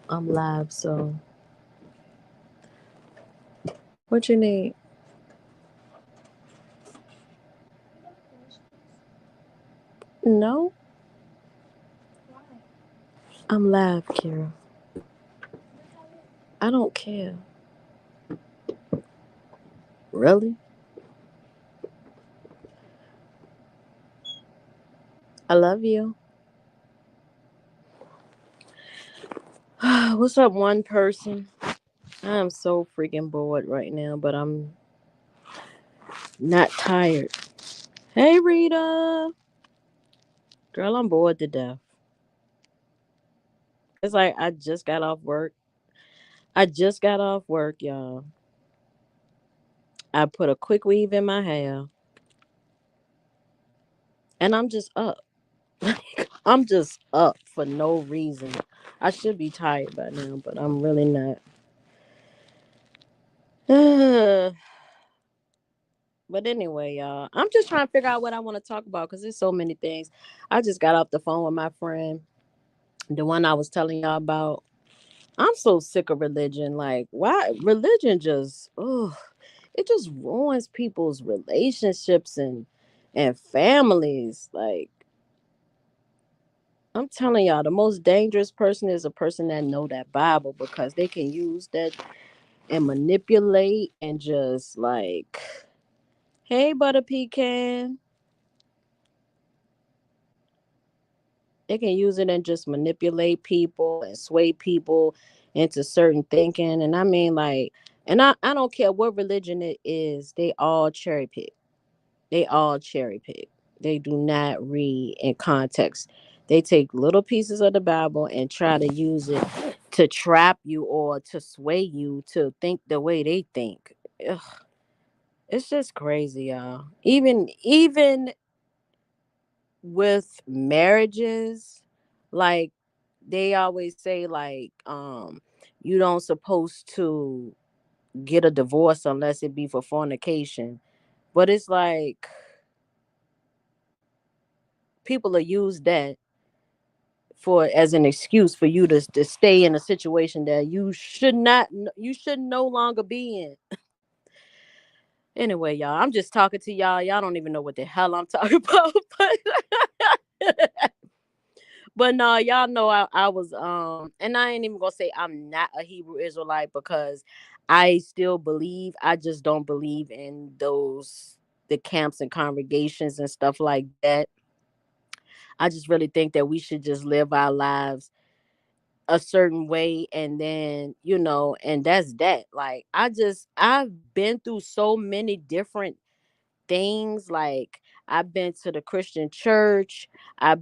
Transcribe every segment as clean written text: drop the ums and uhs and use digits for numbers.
I'm live, so what you need? No, I'm live, Kira. I don't care. Really? I love you. What's up, one person? I am so freaking bored right now, but I'm not tired. Hey, Rita. Girl, I'm bored to death. It's like I just got off work. I just got off work, y'all. I put a quick weave in my hair, and I'm just up. I'm just up for no reason. I should be tired by now, but I'm really not. But anyway, y'all, I'm just trying to figure out what I want to talk about because there's so many things. I just got off the phone with my friend, the one I was telling y'all about. I'm so sick of religion. Like, why religion just it just ruins people's relationships and families. Like, I'm telling y'all, the most dangerous person is a person that know that Bible because they can use that and manipulate and just like, hey, butter pecan. They can use it and just manipulate people and sway people into certain thinking. And I mean, like, and I don't care what religion it is, they all cherry pick. They all cherry pick. They do not read in context. They take little pieces of the Bible and try to use it to trap you or to sway you to think the way they think. Ugh, it's just crazy, y'all. Even with marriages, like they always say like you don't supposed to get a divorce unless it be for fornication, but it's like people will use that for as an excuse for you to stay in a situation that you should no longer be in. Anyway, y'all, I'm just talking to y'all don't even know what the hell I'm talking about. But no, y'all know I was and I ain't even gonna say I'm not a Hebrew Israelite because I still believe. I just don't believe in those the camps and congregations and stuff like that. I just really think that we should just live our lives a certain way and then, and that's that. Like I've been through so many different things. Like I've been to the Christian church. I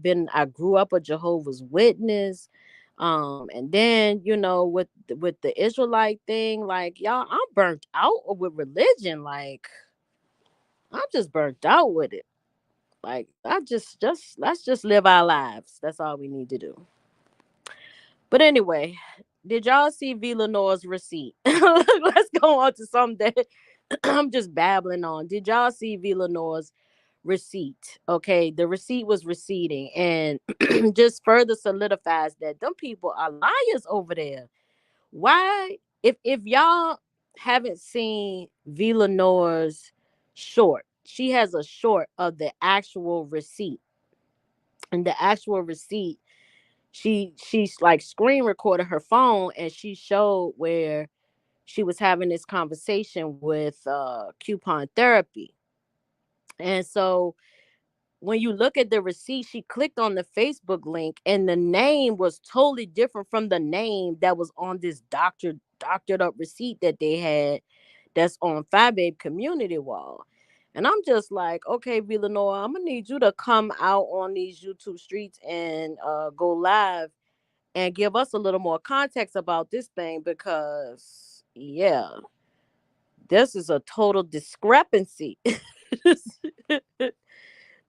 grew up a Jehovah's Witness. And then, with the Israelite thing, like y'all, I'm burnt out with religion. Like I'm just burnt out with it. Like I just let's just live our lives. That's all we need to do. But anyway, did y'all see Villanore's receipt? Let's go on to something that I'm just babbling on. Did y'all see Villanore's receipt? Okay, the receipt was receipting and just further solidifies that them people are liars over there. Why? If y'all haven't seen Villanore's short, she has a short of the actual receipt. And the actual receipt, she's like screen recorded her phone and she showed where she was having this conversation with coupon therapy. And so when you look at the receipt, she clicked on the Facebook link and the name was totally different from the name that was on this doctored up receipt that they had that's on Babe community wall. And I'm just like, okay, Villanova, I'm gonna need you to come out on these YouTube streets and go live and give us a little more context about this thing because yeah, this is a total discrepancy.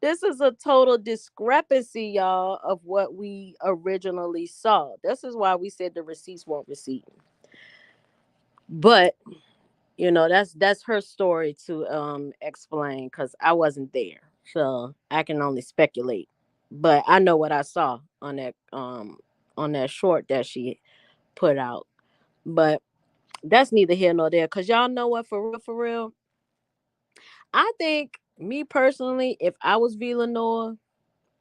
This is a total discrepancy, y'all, of what we originally saw. This is why we said the receipts weren't receipt. But that's her story to explain, because I wasn't there, so I can only speculate. But I know what I saw on that short that she put out. But that's neither here nor there, because y'all know what, for real, I think, me personally, if I was Villanova,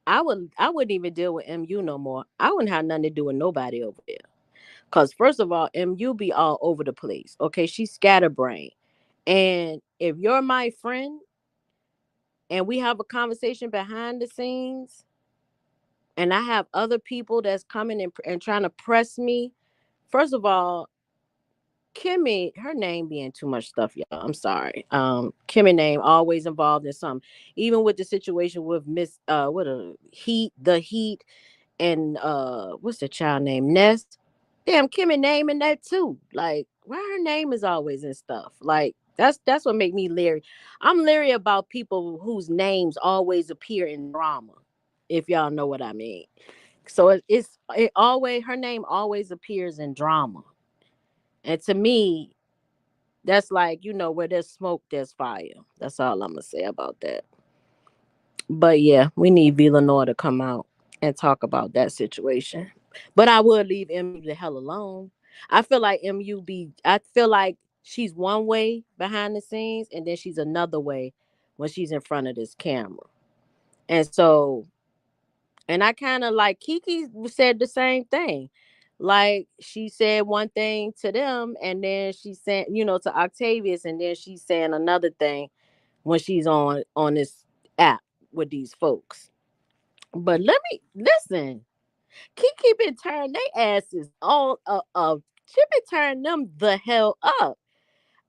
I wouldn't even deal with MU no more. I wouldn't have nothing to do with nobody over there. Cause first of all, MU be all over the place. Okay, she's scatterbrained. And if you're my friend and we have a conversation behind the scenes, and I have other people that's coming and trying to press me, first of all, Kimmy, her name being too much stuff, y'all. I'm sorry. Kimmy name always involved in something. Even with the situation with what the heat, and what's the child name, Nest. Damn, Kimmy name in that too. Like, why her name is always in stuff. Like, that's what make me leery. I'm leery about people whose names always appear in drama, if y'all know what I mean. So it always, her name always appears in drama. And to me, that's like, where there's smoke, there's fire. That's all I'm gonna say about that. But yeah, we need Villanor to come out and talk about that situation. But I would leave MU the hell alone. I feel like she's one way behind the scenes, and then she's another way when she's in front of this camera. And so, and I kind of like Kiki said the same thing. Like, she said one thing to them, and then she said, to Octavius, and then she's saying another thing when she's on this app with these folks. But let me listen. Kiki been turning they asses on she been turning them the hell up.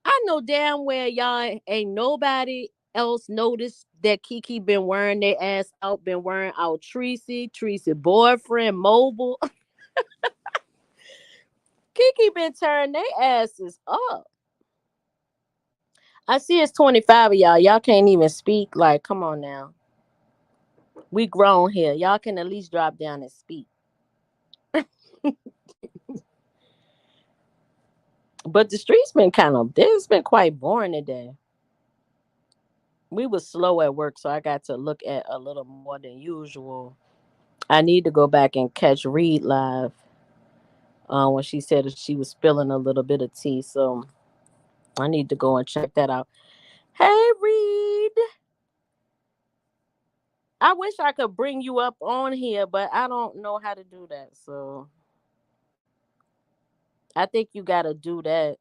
I know damn well y'all ain't nobody else noticed that Kiki been wearing their ass out, been wearing out Tracy boyfriend, Mobile. Kiki been turning their asses up. I see it's 25 of y'all. Y'all can't even speak. Like, come on now. We grown here. Y'all can at least drop down and speak. But the streets been it's been quite boring today. We was slow at work, so I got to look at a little more than usual. I need to go back and catch Reed live when she said that she was spilling a little bit of tea. So I need to go and check that out. Hey, Reed. I wish I could bring you up on here, but I don't know how to do that. So I think you got to do that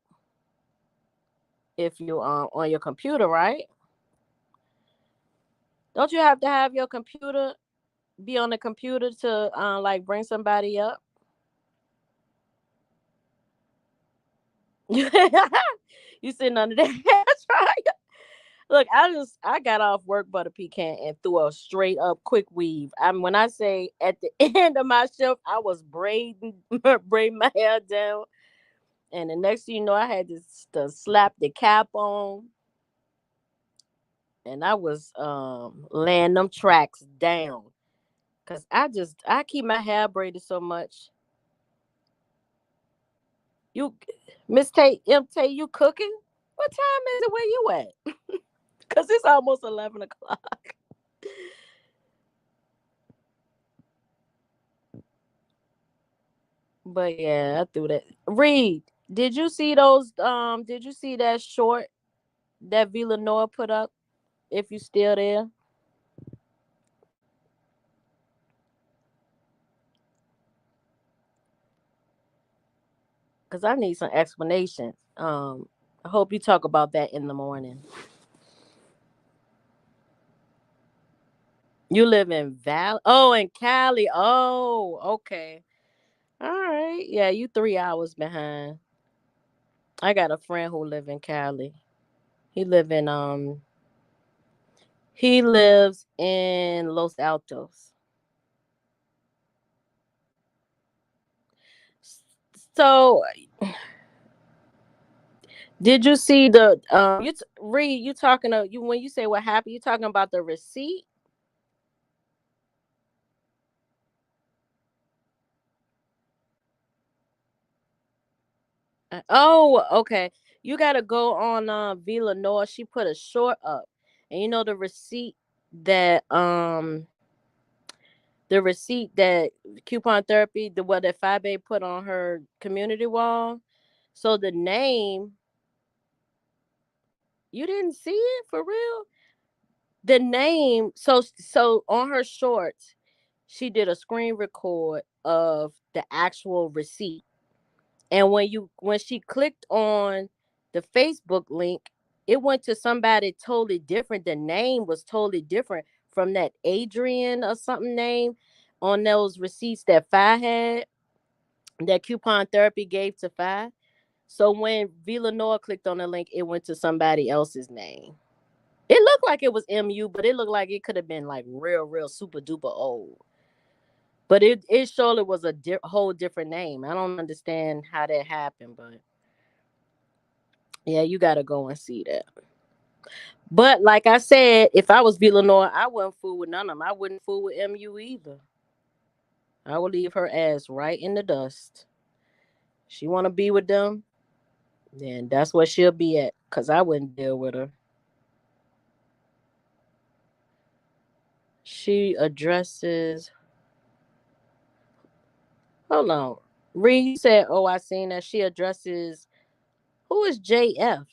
if you on your computer, right? Don't you have to have your computer be on the computer to like bring somebody up? You sitting under that hair dryer. Look, I got off work butter pecan and threw a straight up quick weave. I mean, when I say at the end of my shift, I was braiding my hair down, and the next thing you know, I had to slap the cap on, and I was laying them tracks down, cause I keep my hair braided so much. You, Miss Tate, M Tate, you cooking? What time is it? Where you at? Cause it's almost 11 o'clock. But yeah, I threw that. Reed, did you see those? Did you see that short that Villanova put up? If you still there, because I need some explanation. I hope you talk about that in the morning. You live in Val? Oh, in Cali. Oh, okay. All right. Yeah, you 3 hours behind. I got a friend who live in Cali. He live in he lives in Los Altos. So, did you see the Reed? You talking to you when you say what happened? You talking about the receipt? Oh, okay. You gotta go on Villanova. She put a short up, and you know that um the receipt that coupon therapy, the what that Fabe put on her community wall. So the name, you didn't see it for real. The name, so on her shorts, she did a screen record of the actual receipt. And when she clicked on the Facebook link, it went to somebody totally different. The name was totally different from that Adrian or something name on those receipts that Fi had, that coupon therapy gave to Fi. So when Villanova clicked on the link, it went to somebody else's name. It looked like it was MU, but it looked like it could have been like real, real super duper old. But it surely was a whole different name. I don't understand how that happened, but yeah, you got to go and see that. But like I said, if I was Villanova, I wouldn't fool with none of them. I wouldn't fool with MU either. I would leave her ass right in the dust. She want to be with them, then that's where she'll be at. Cause I wouldn't deal with her. She addresses. Hold on. Reed, you said, "Oh, I seen that." She addresses. Who is JF?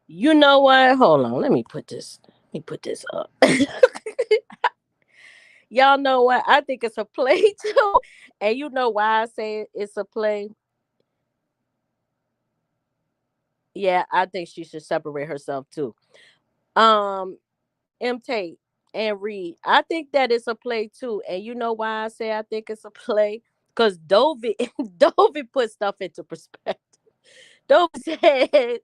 You know what? Hold on. Let me put this. Let me put this up. Y'all know what? I think it's a play too. And you know why I say it's a play? Yeah, I think she should separate herself too. Um, M Tate and Reed. I think that it's a play too. And you know why I say I think it's a play? Because Dovey Dovey put stuff into perspective. Dovey said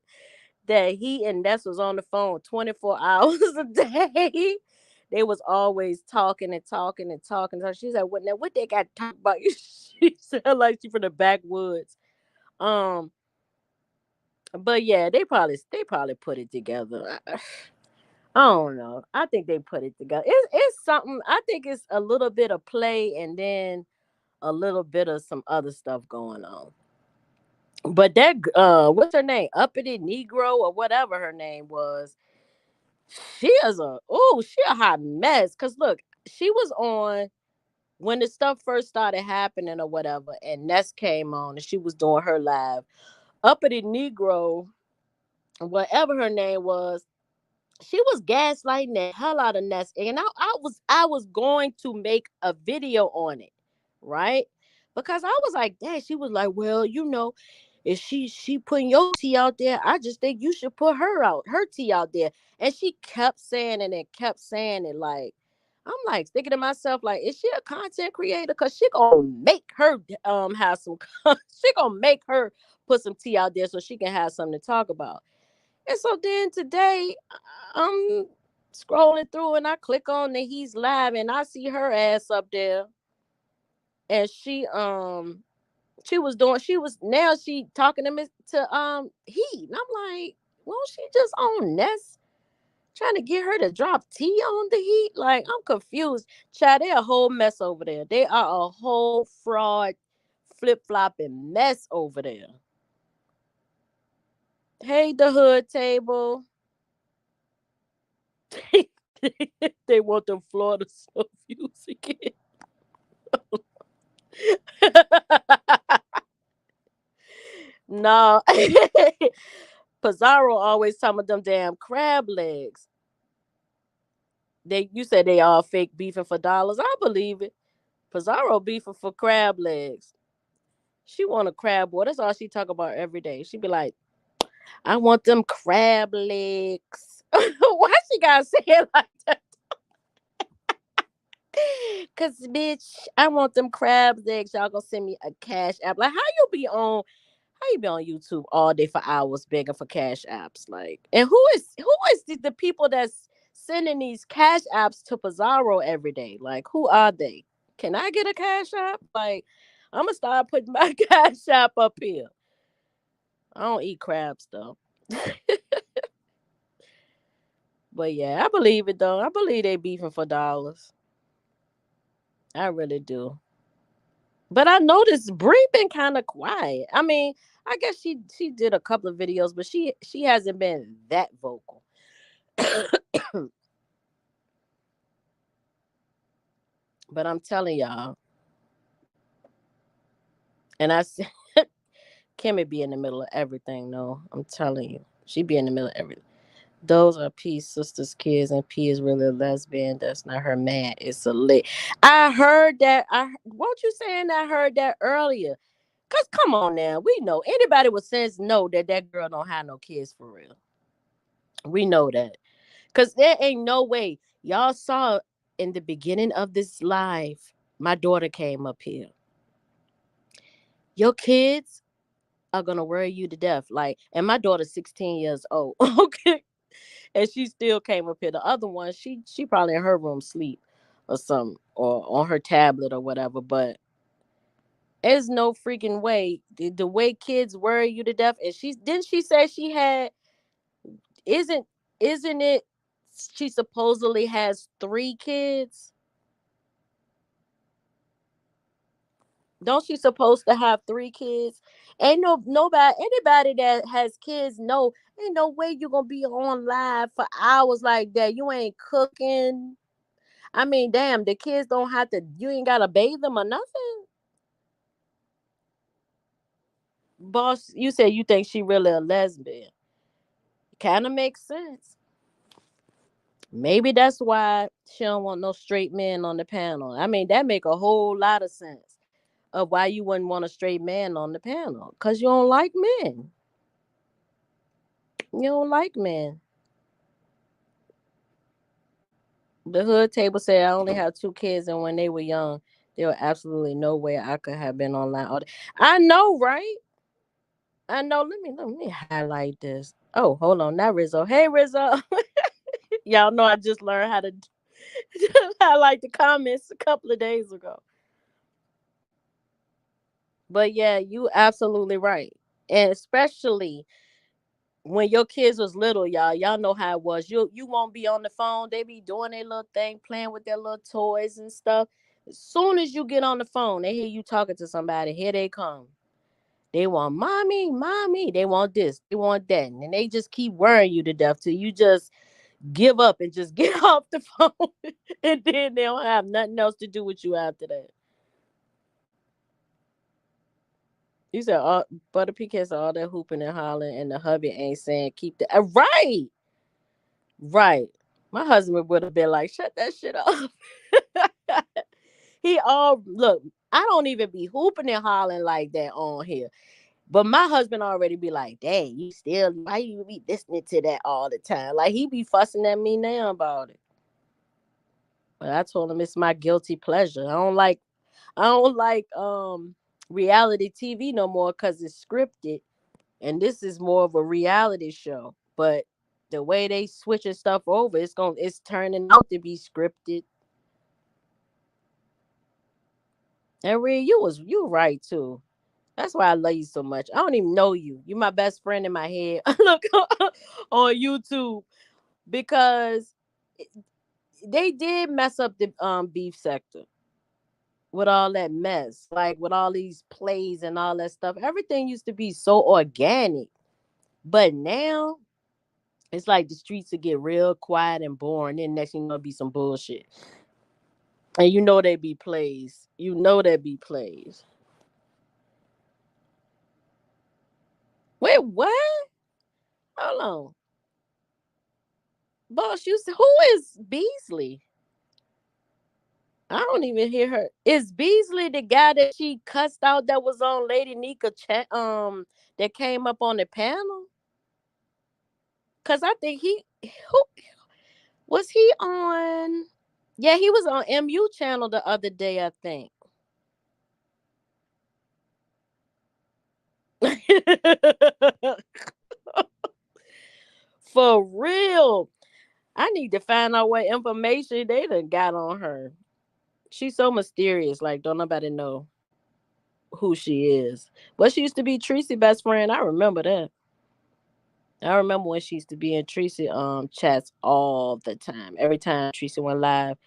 that he and Ness was on the phone 24 hours a day. They was always talking and talking and talking. So she said, "What now? What they got to talk about?" She said like she from the backwoods. Um, but yeah, they probably put it together. I don't know. I think they put it together. It's something. I think it's a little bit of play and then a little bit of some other stuff going on. But that what's her name? Uppity Negro or whatever her name was. She is she a hot mess. Cause look, she was on when the stuff first started happening or whatever, and Ness came on and she was doing her live. Uppity Negro, whatever her name was, she was gaslighting the hell out of Ness, and I was going to make a video on it, right? Because I was like, "Dad," she was like, "Well, if she putting your tea out there, I just think you should put her tea out there." And she kept saying it and kept saying it. Like, I'm like thinking to myself, like, is she a content creator? Cause she gonna make her have some. She gonna make her put some tea out there so she can have something to talk about. And so then today, I'm scrolling through and I click on that he's live and I see her ass up there, and she talking to me to Heat, and I'm like, well, she just on Ness trying to get her to drop T on the Heat. Like, I'm confused. Chad, they a whole mess over there. They are a whole fraud, flip flopping mess over there. Hey, the hood table. They want them Florida stuff music. No. Pizarro always talking about them damn crab legs. You said they all fake beefing for dollars. I believe it. Pizarro beefing for crab legs. She want a crab boy. That's all she talk about every day. She be like, I want them crab legs. Why she gotta say it like that? Cause bitch, I want them crab legs. Y'all gonna send me a cash app. Like, how you be on YouTube all day for hours begging for cash apps? Like, and who is the people that's sending these cash apps to Pizarro every day? Like, who are they? Can I get a cash app? Like, I'm gonna start putting my cash app up here. I don't eat crabs though. But yeah, I believe it though. I believe they beefing for dollars. I really do. But I noticed Brie been kind of quiet. I mean, I guess she did a couple of videos, but she hasn't been that vocal. But I'm telling y'all, and Kimmy be in the middle of everything. No, I'm telling you, she be in the middle of everything. Those are P's sister's kids, and P is really a lesbian. That's not her man. It's a lit. I heard that. Won't you saying I heard that earlier? Cause come on now, we know anybody with sense know that that girl don't have no kids for real. We know that. Cause there ain't no way y'all saw in the beginning of this live. My daughter came up here. Your kids are gonna worry you to death. Like, and my daughter's 16 years old. Okay, and she still came up here. The other one, she probably in her room sleep or something, or on her tablet or whatever. But there's no freaking way. The way kids worry you to death. And she say she had isn't isn't it? She supposedly has 3 kids. Don't she supposed to have 3 kids? Ain't nobody anybody that has kids know ain't no way you gonna be on live for hours like that. You ain't cooking. I mean, damn, the kids don't have to. You ain't gotta bathe them or nothing. Boss, you said you think she really a lesbian. Kind of makes sense. Maybe that's why she don't want no straight men on the panel. I mean, that make a whole lot of sense of why you wouldn't want a straight man on the panel. Cause you don't like men. You don't like men. The hood table said I only have 2 kids, and when they were young, there was absolutely no way I could have been online all day. I know, right? I know. Let me highlight this. Oh, hold on, not Rizzo. Hey, Rizzo. Y'all know I just learned how to highlight the comments a couple of days ago. But yeah, you absolutely right, and especially when your kids was little, y'all know how it was. You won't be on the phone. They be doing their little thing, playing with their little toys and stuff. As soon as you get on the phone, they hear you talking to somebody. Here they come. They want mommy, mommy. They want this, they want that, and they just keep worrying you to death till you just give up and just get off the phone, and then they don't have nothing else to do with you after that. You said all Butter Pecan said all that hooping and hollering, and the hubby ain't saying keep the right. Right. My husband would have been like, shut that shit up. He all look, I don't even be hooping and hollering like that on here. But my husband already be like, dang, you still why you be listening to that all the time? Like he be fussing at me now about it. But I told him it's my guilty pleasure. I don't like reality TV no more because it's scripted. And this is more of a reality show. But the way they switching stuff over, it's turning out to be scripted. And Reed, you right too. That's why I love you so much. I don't even know you. You my best friend in my head. Look on YouTube because they did mess up the beef sector with all that mess, like with all these plays and all that stuff. Everything used to be so organic, but now it's like the streets will get real quiet and boring. Then next thing you know, be some bullshit, and you know they be plays. You know they be plays. Wait, what? Hold on. Boss, you said, who is Beasley? I don't even hear her. Is Beasley the guy that she cussed out that was on Lady Nika that came up on the panel? Cause I think who was he on? Yeah, he was on MU channel the other day, I think. For real. I need to find out what information they done got on her. She's so mysterious, like don't nobody know who she is. But she used to be Tracy's best friend. I remember that. I remember when she used to be in Tracy chats all the time. Every time Tracy went live,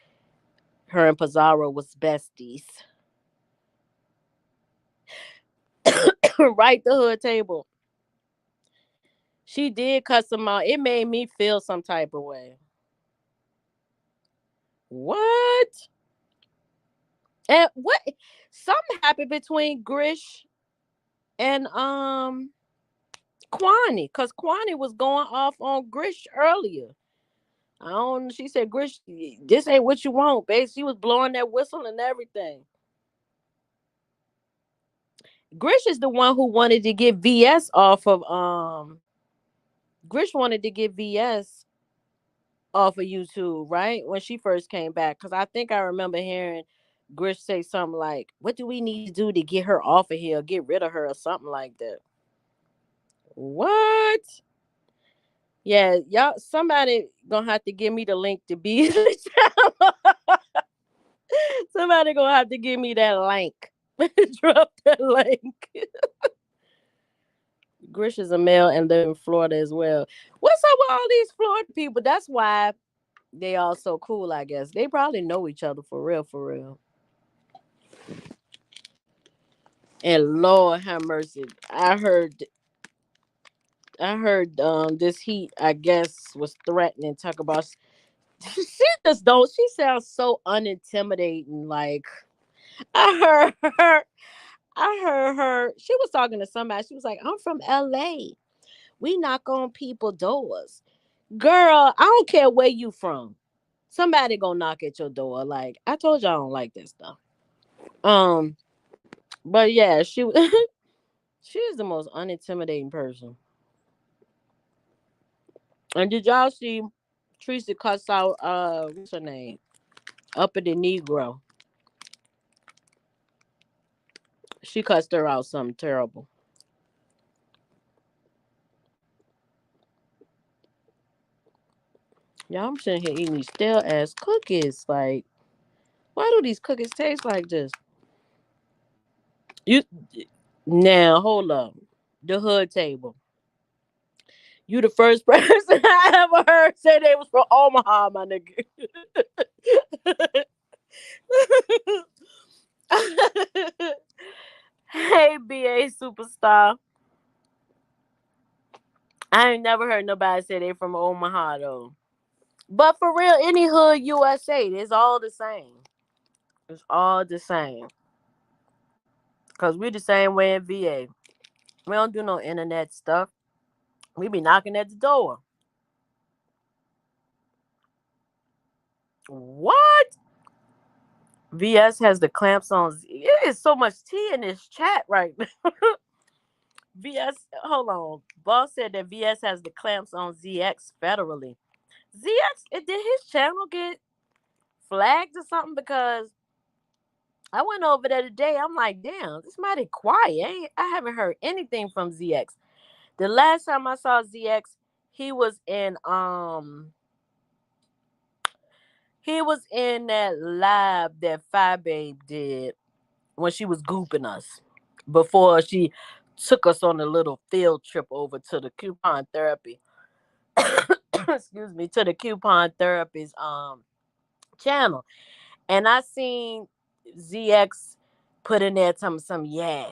her and Pizarro was besties. Right, the hood table. She did cuss him out. It made me feel some type of way. What? And what? Something happened between Grish and Kwani, cause Kwani was going off on Grish earlier. I don't. She said, "Grish, this ain't what you want, babe." She was blowing that whistle and everything. Grish is the one who wanted to get VS off of Grish wanted to get VS off of YouTube, right? When she first came back. Cause I think I remember hearing Grish say something like, "What do we need to do to get her off of here, get rid of her, or something like that?" What? Yeah, y'all. Somebody gonna have to give me the link to be. Somebody gonna have to give me that link. Drop that link. Grish is a male and live in Florida as well. What's up with all these Florida people? That's why they all so cool, I guess. They probably know each other for real, for real. And Lord have mercy. I heard this heat, I guess, was threatening. Talk about she just don't she sounds so unintimidating. Like I heard her I heard her. She was talking to somebody. She was like, I'm from LA. We knock on people doors. Girl, I don't care where you from. Somebody gonna knock at your door. Like, I told y'all I don't like this stuff. Um, but yeah, she she is the most unintimidating person. And did y'all see Teresa cuss out what's her name? Upper the Negro. She cussed her out something terrible. Y'all, I'm sitting here eating these stale ass cookies. Like, why do these cookies taste like this? You now hold up. The hood table. You the first person I ever heard say they was from Omaha, my nigga. Hey, BA superstar. I ain't never heard nobody say they from Omaha though. But for real, any hood USA, it's all the same. It's all the same. Cause we the same way in VA. We don't do no internet stuff. We be knocking at the door. What? VS has the clamps on. It is so much tea in this chat right now. VS, hold on. Boss said that VS has the clamps on ZX federally. ZX, did his channel get flagged or something? Because I went over there today. I'm like, damn, this mighty quiet. I haven't heard anything from ZX. The last time I saw ZX, he was in he was in that lab that Fi Babe did when she was gooping us before she took us on a little field trip over to the coupon therapy. Excuse me, to the coupon therapies channel. And I seen ZX put in there some yeah,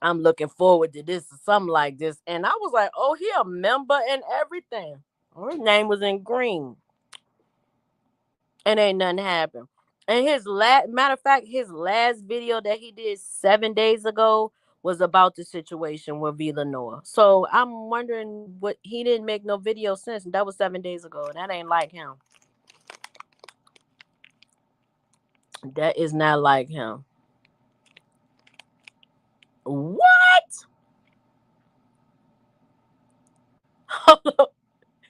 I'm looking forward to this or something like this. And I was like, oh, he a member and everything. Her name was in green. And ain't nothing happened. And his last matter of fact, his last video that he did 7 days ago was about the situation with Villanova. So I'm wondering what he didn't make no video since. That was 7 days ago. That ain't like him. That is not like him. What?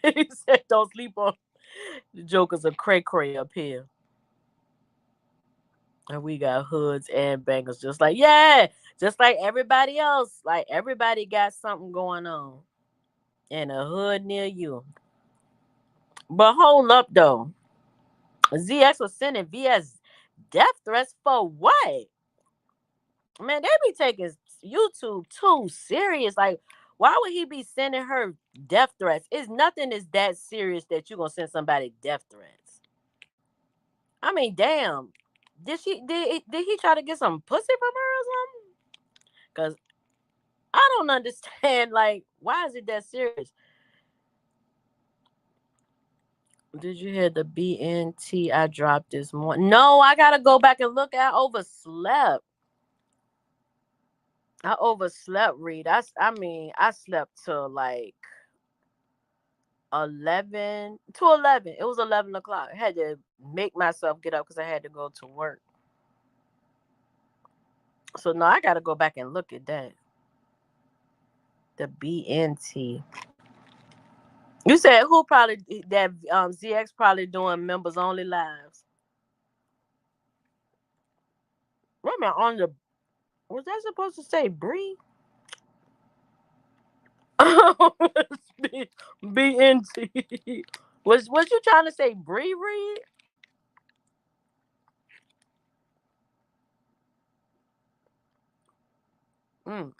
He said don't sleep on the jokers are cray cray up here. And we got hoods and bangers just like, yeah, just like everybody else. Like everybody got something going on in a hood near you. But hold up though. ZX was sending VS death threats for what? Man, they be taking YouTube too serious. Like, Why would he be sending her death threats? It's nothing is that serious that you're gonna send somebody death threats. I mean, damn. Did he try to get some pussy from her or something? Cause I don't understand. Like, why is it that serious? Did you hear the BNT I dropped this morning? No, I gotta go back and look. I overslept. I overslept. Read. I mean, I slept till like 11 to 11. It was 11 o'clock. I had to make myself get up because I had to go to work. So no, I gotta go back and look at that. The BNT. You said who probably that ZX probably doing members only lives. Wait a minute, on the was that supposed to say Bree? BNT. Was you trying to say Bree Reed? Mm.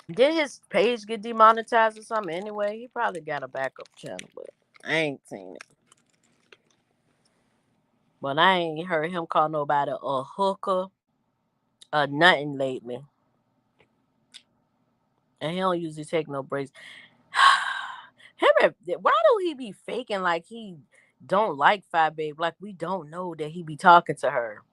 Did his page get demonetized or something anyway? He probably got a backup channel, but I ain't seen it. But I ain't heard him call nobody a hooker or nothing lately. And he don't usually take no breaks. Why do he be faking like he don't like Fat Babe? Like we don't know that he be talking to her.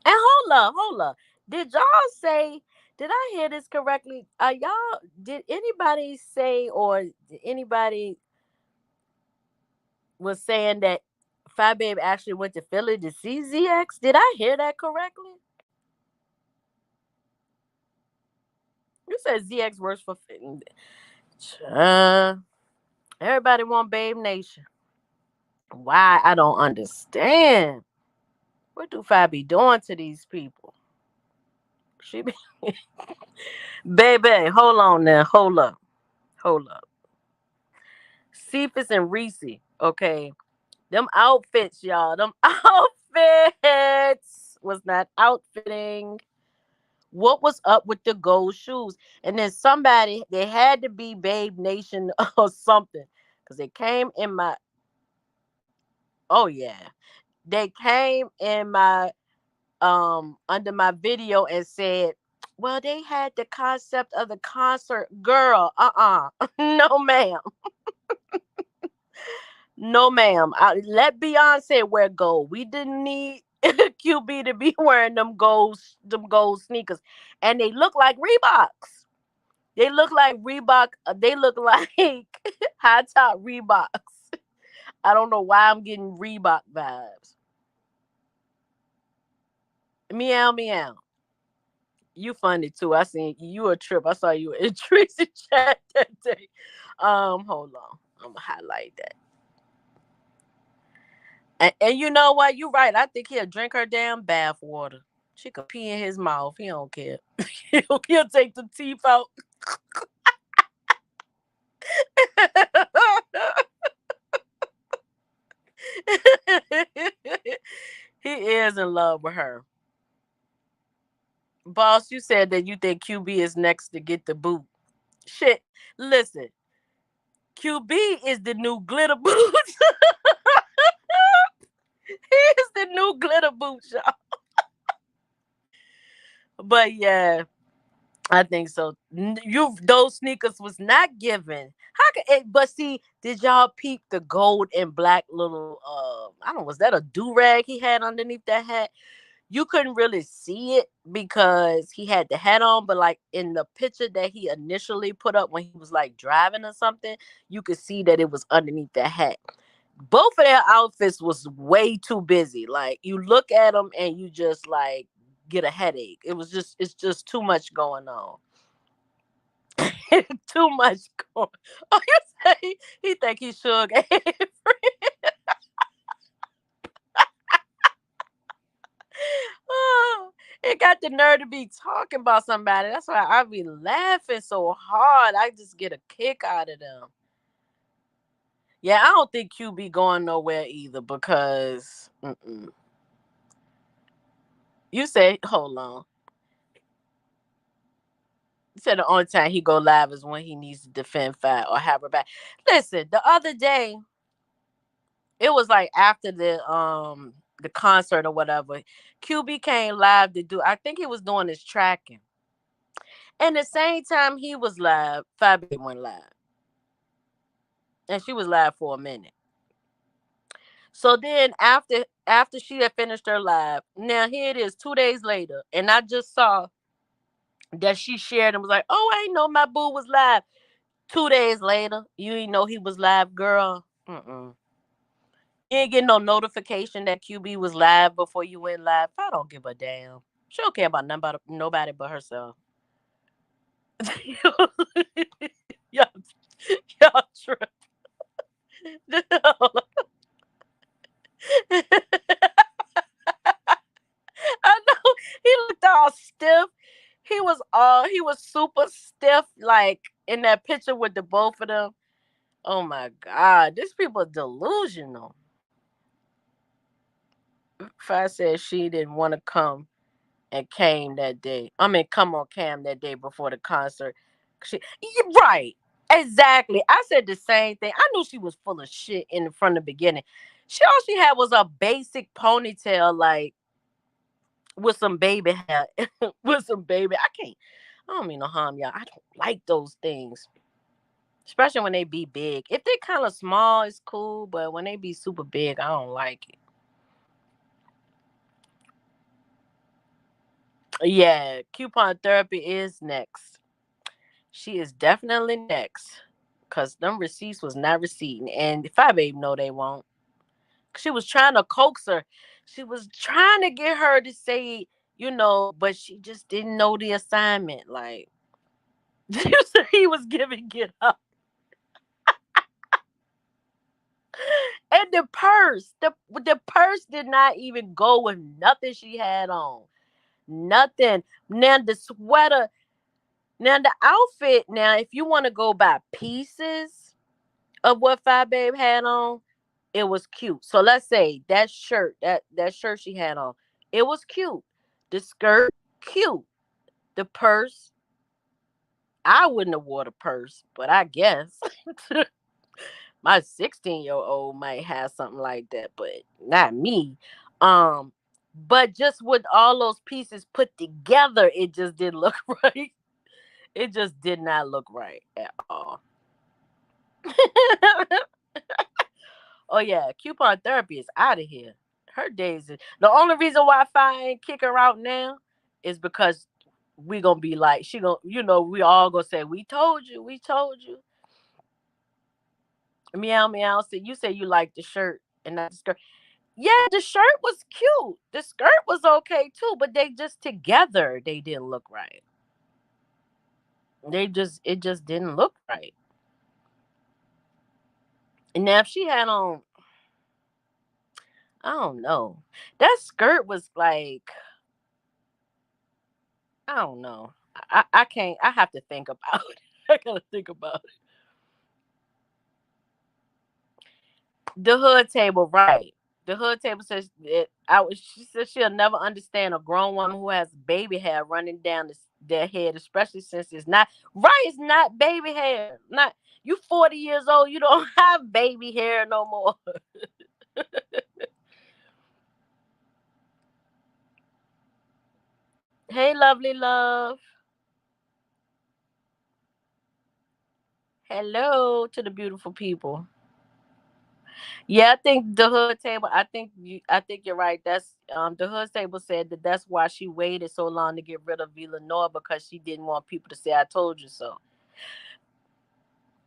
And hold up. Did y'all say? Did I hear this correctly? Y'all? Did anybody say or did anybody was saying that Fat Babe actually went to Philly to see ZX? Did I hear that correctly? You said ZX works for. Uh, Everybody want Babe Nation. Why? I don't understand. What do Fat be doing to these people? She be baby. Hold on now. Hold up. Cephas and Reese. Okay, them outfits, y'all. Them outfits was not outfitting. What was up with the gold shoes? And then somebody, they had to be Babe Nation or something, because they came in my. Oh yeah, they came in my under my video and said, well, they had the concept of the concert. Girl, no ma'am. No ma'am. Let Beyonce wear gold. We didn't need QB to be wearing them gold sneakers. And they look like Reeboks. They look like Reebok. They look like high top Reeboks. I don't know why I'm getting Reebok vibes. Meow meow. You funny too. I seen you a trip. I saw you in Tracy chat that day. Hold on. I'm gonna highlight that. And you know what? You're right. I think he'll drink her damn bath water. She could pee in his mouth. He don't care. He'll take the teeth out. He is in love with her. Boss, you said that you think QB is next to get the boot. Shit. Listen, QB is the new glitter boots. He is the new glitter boots, y'all. But yeah, I think so. You those sneakers was not given. How could it? But see, did y'all peep the gold and black little? I don't know. Was that a do rag he had underneath that hat? You couldn't really see it because he had the hat on, but like in the picture that he initially put up when he was like driving or something, you could see that it was underneath the hat. Both of their outfits was way too busy. Like you look at them and you just like get a headache. It's just too much going on. Too much going. Oh, you say he think he should. Oh, it got the nerve to be talking about somebody. That's why I be laughing so hard. I just get a kick out of them. Yeah, I don't think Q be going nowhere either because you say, hold on. Said the only time he go live is when he needs to defend Fat or have her back. Listen, the other day, it was like after the concert or whatever. QB came live to do. I think he was doing his tracking, and the same time he was live, Fabi went live, and she was live for a minute. So then after she had finished her live, now here it is 2 days later, and I just saw that she shared and was like, "Oh, I ain't know my boo was live." 2 days later, you ain't know he was live, girl. Mm-mm. You ain't get no notification that QB was live before you went live. I don't give a damn. She don't care about nobody but herself. y'all, y'all trip. I know he looked all stiff. He was super stiff, like in that picture with the both of them. Oh my god, these people are delusional. Fi said she didn't want to come and came that day. I mean, come on, Cam that day before the concert. Right, exactly. I said the same thing. I knew she was full of shit from the beginning. She had was a basic ponytail, like with some baby hair, with some baby. I can't. I don't mean no harm, y'all. I don't like those things, especially when they be big. If they kind of small, it's cool, but when they be super big, I don't like it. Yeah, coupon therapy is next. She is definitely next. Cause them receipts was not receipting. And if I baby know they won't. She was trying to coax her. She was trying to get her to say, but she just didn't know the assignment. Like you said he was giving get up. And the purse did not even go with nothing she had on. Nothing. Now the sweater, now the outfit, now if you want to go by pieces of what Five Babe had on, it was cute. So let's say that shirt she had on, it was cute. The skirt, cute. The purse, I wouldn't have wore the purse, but I guess my 16-year-old might have something like that, but not me. Um, but just with all those pieces put together, it just didn't look right. It just did not look right at all. Oh yeah, coupon therapy is out of here. Her days. The only reason why I ain't kick her out now is because we gonna be like she gonna, we all gonna say we told you, we told you. Meow meow. So you say you like the shirt and not the skirt. Yeah, the shirt was cute. The skirt was okay too, but they just together they didn't look right. It just didn't look right. And now if she had on, I don't know, that skirt was like, I don't know. I can't. I have to think about it. I gotta think about it. The hood table, right? The hood table says that I was. She said she'll never understand a grown woman who has baby hair running down their head, especially since it's not right. It's not baby hair. Not you. 40 years old. You don't have baby hair no more. Hey, lovely love. Hello to the beautiful people. Yeah, I think the hood table. I think you're right. That's the hood table said that that's why she waited so long to get rid of Villanova because she didn't want people to say I told you so.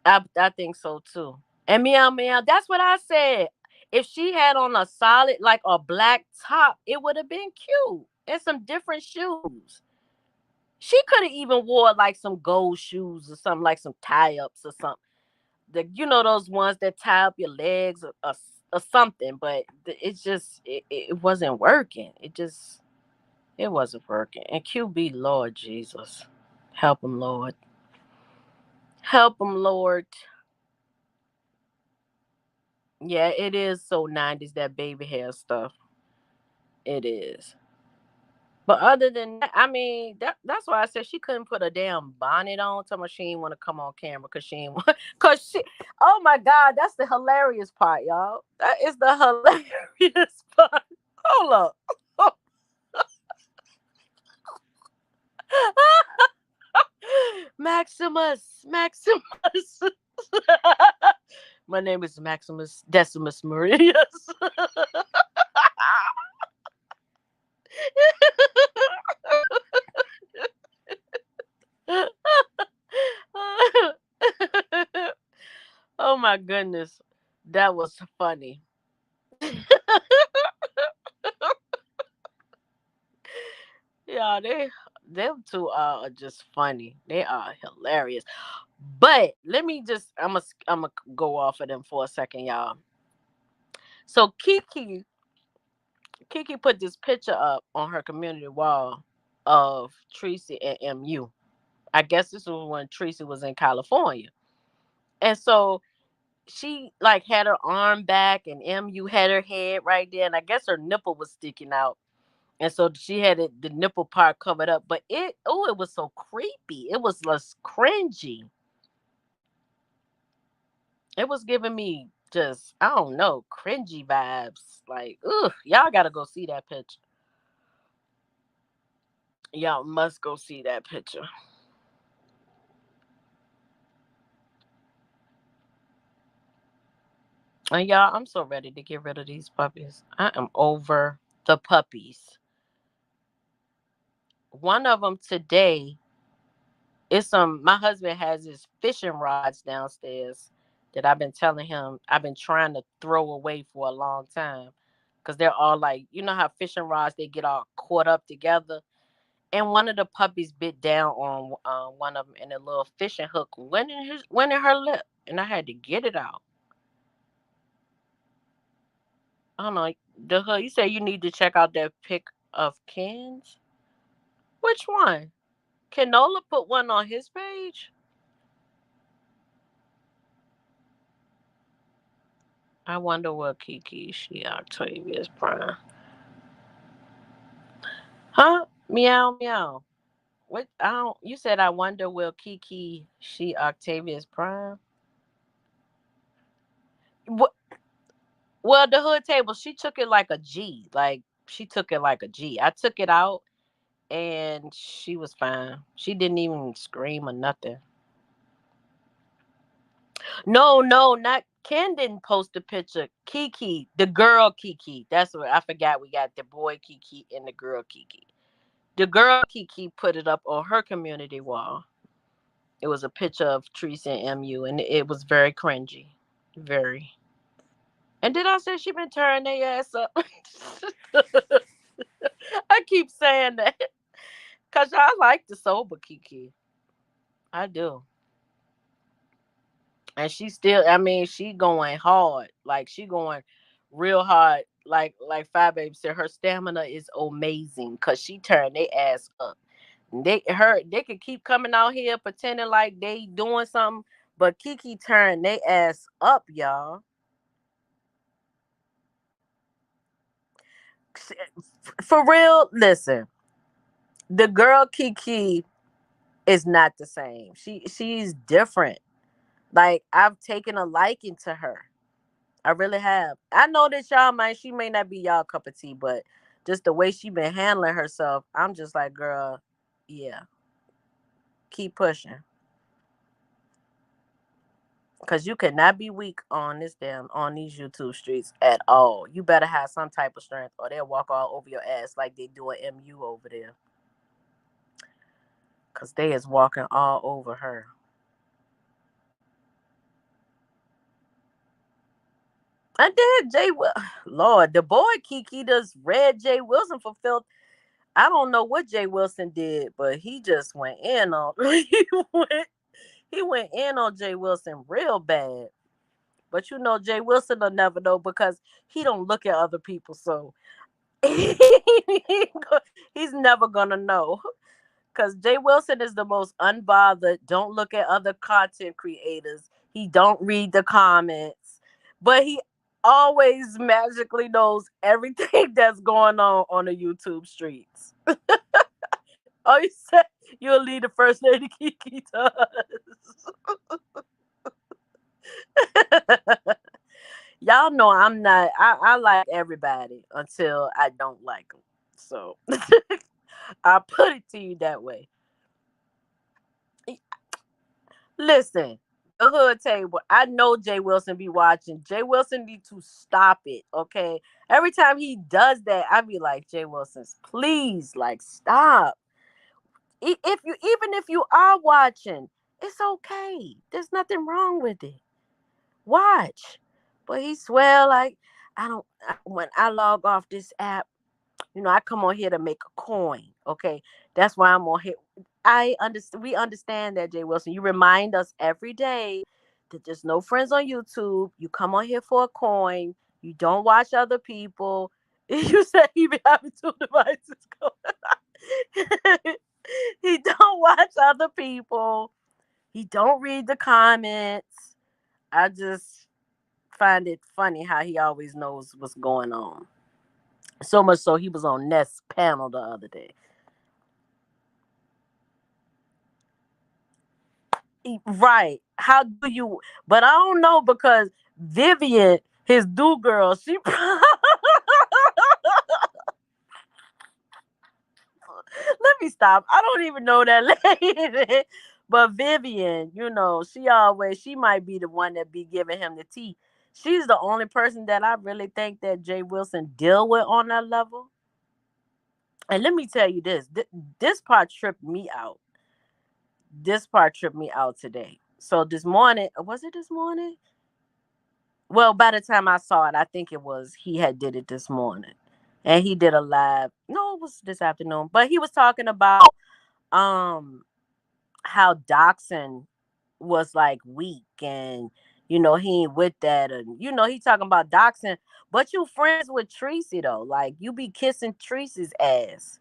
I think so too. And meow meow. That's what I said. If she had on a solid like a black top, it would have been cute and some different shoes. She could have even wore like some gold shoes or something, like some tie ups or something. Those ones that tie up your legs or something, but it wasn't working. It wasn't working. And QB, Lord Jesus, help him, Lord, help him, Lord. Yeah, it is so 90s, that baby hair stuff. It is. But other than that, I mean, that's why I said she couldn't put a damn bonnet on. Tell me she didn't want to come on camera because she didn't want, cause she. Oh my God, that's the hilarious part, y'all. That is the hilarious part. Hold up. Maximus, Maximus. My name is Maximus Decimus Meridius. Oh my goodness, that was funny. Yeah, them two are just funny. They are hilarious. But let me just I'm gonna go off of them for a second, y'all. So Kiki put this picture up on her community wall of Tracy and MU. I guess this was when Tracy was in California. And so she like had her arm back and MU had her head right there, and I guess her nipple was sticking out. And so she had the nipple part covered up. But it was so creepy. It was less cringy. It was giving me just, I don't know, cringy vibes. Like, ugh, y'all gotta go see that picture. Y'all must go see that picture. And y'all, I'm so ready to get rid of these puppies. I am over the puppies. One of them today is my husband has his fishing rods downstairs that I've been telling him I've been trying to throw away for a long time. Cause they're all like, you know how fishing rods they get all caught up together. And one of the puppies bit down on one of them, and a little fishing hook went in her lip, and I had to get it out. I don't know. The hood. You say you need to check out that pic of Ken's. Which one? Canola put one on his page. I wonder what Kiki she Octavia's prime. Huh? Meow meow. What? I don't. You said I wonder will Kiki she Octavia's prime. What? Well, the hood table she took it like a G. Like she took it like a G. I took it out and she was fine. She didn't even scream or nothing. No, no, not Ken didn't post the picture. Kiki, the girl Kiki. That's what I forgot. We got the boy Kiki and the girl Kiki. The girl Kiki put it up on her community wall. It was a picture of Teresa and MU, and it was very cringy, very. And did I say she been turning their ass up? I keep saying that because I like the sober Kiki. I do. And she still, I mean, she going hard. Like she going real hard. Like Five Baby said, her stamina is amazing because she turned their ass up. They could keep coming out here pretending like they doing something, but Kiki turned their ass up, y'all. For real, listen, the girl Kiki is not the same. She's different. Like I've taken a liking to her. I really have. I know that she may not be y'all cup of tea, but just the way she been handling herself, I'm just like, girl, yeah, keep pushing. Cause you cannot be weak on on these YouTube streets at all. You better have some type of strength, or they'll walk all over your ass like they do at MU over there. Cause they is walking all over her. And then Lord, the boy Kiki does red Jay Wilson for filth. I don't know what Jay Wilson did, but he just went in on went he went in on Jay Wilson real bad. But you know Jay Wilson will never know because he don't look at other people, so he's never gonna know. Cause Jay Wilson is the most unbothered, don't look at other content creators. He don't read the comments. But always magically knows everything that's going on the YouTube streets. Oh, you said you'll lead the first lady Kiki to us. Y'all know I'm not. I like everybody until I don't like them. So I put it to you that way. Listen, the hood table. I know Jay Wilson be watching. Jay Wilson need to stop it. Okay. Every time he does that, I be like, Jay Wilson's, please, like, stop. If you even if you are watching, it's okay. There's nothing wrong with it. Watch. But he swear like when I log off this app, I come on here to make a coin. Okay. That's why I'm on here. I understand we understand that, Jay Wilson. You remind us every day that there's no friends on YouTube. You come on here for a coin. You don't watch other people. You said he be having two devices going. He don't watch other people. He don't read the comments. I just find it funny how he always knows what's going on. So much so he was on Nest's panel the other day. Right. How do you but I don't know because Vivian, his do girl, she let me stop. I don't even know that lady. But Vivian, she might be the one that be giving him the tea. She's the only person that I really think that Jay Wilson deal with on that level. And let me tell you this. This part tripped me out. This part tripped me out today. So this morning, was it this morning? Well, by the time I saw it, I think it was he had did it this morning. And he did a live. No, it was this afternoon. But he was talking about um how doxing was like weak and he ain't with that and he talking about doxing, but you friends with Tracy though. Like you be kissing Tracy's ass.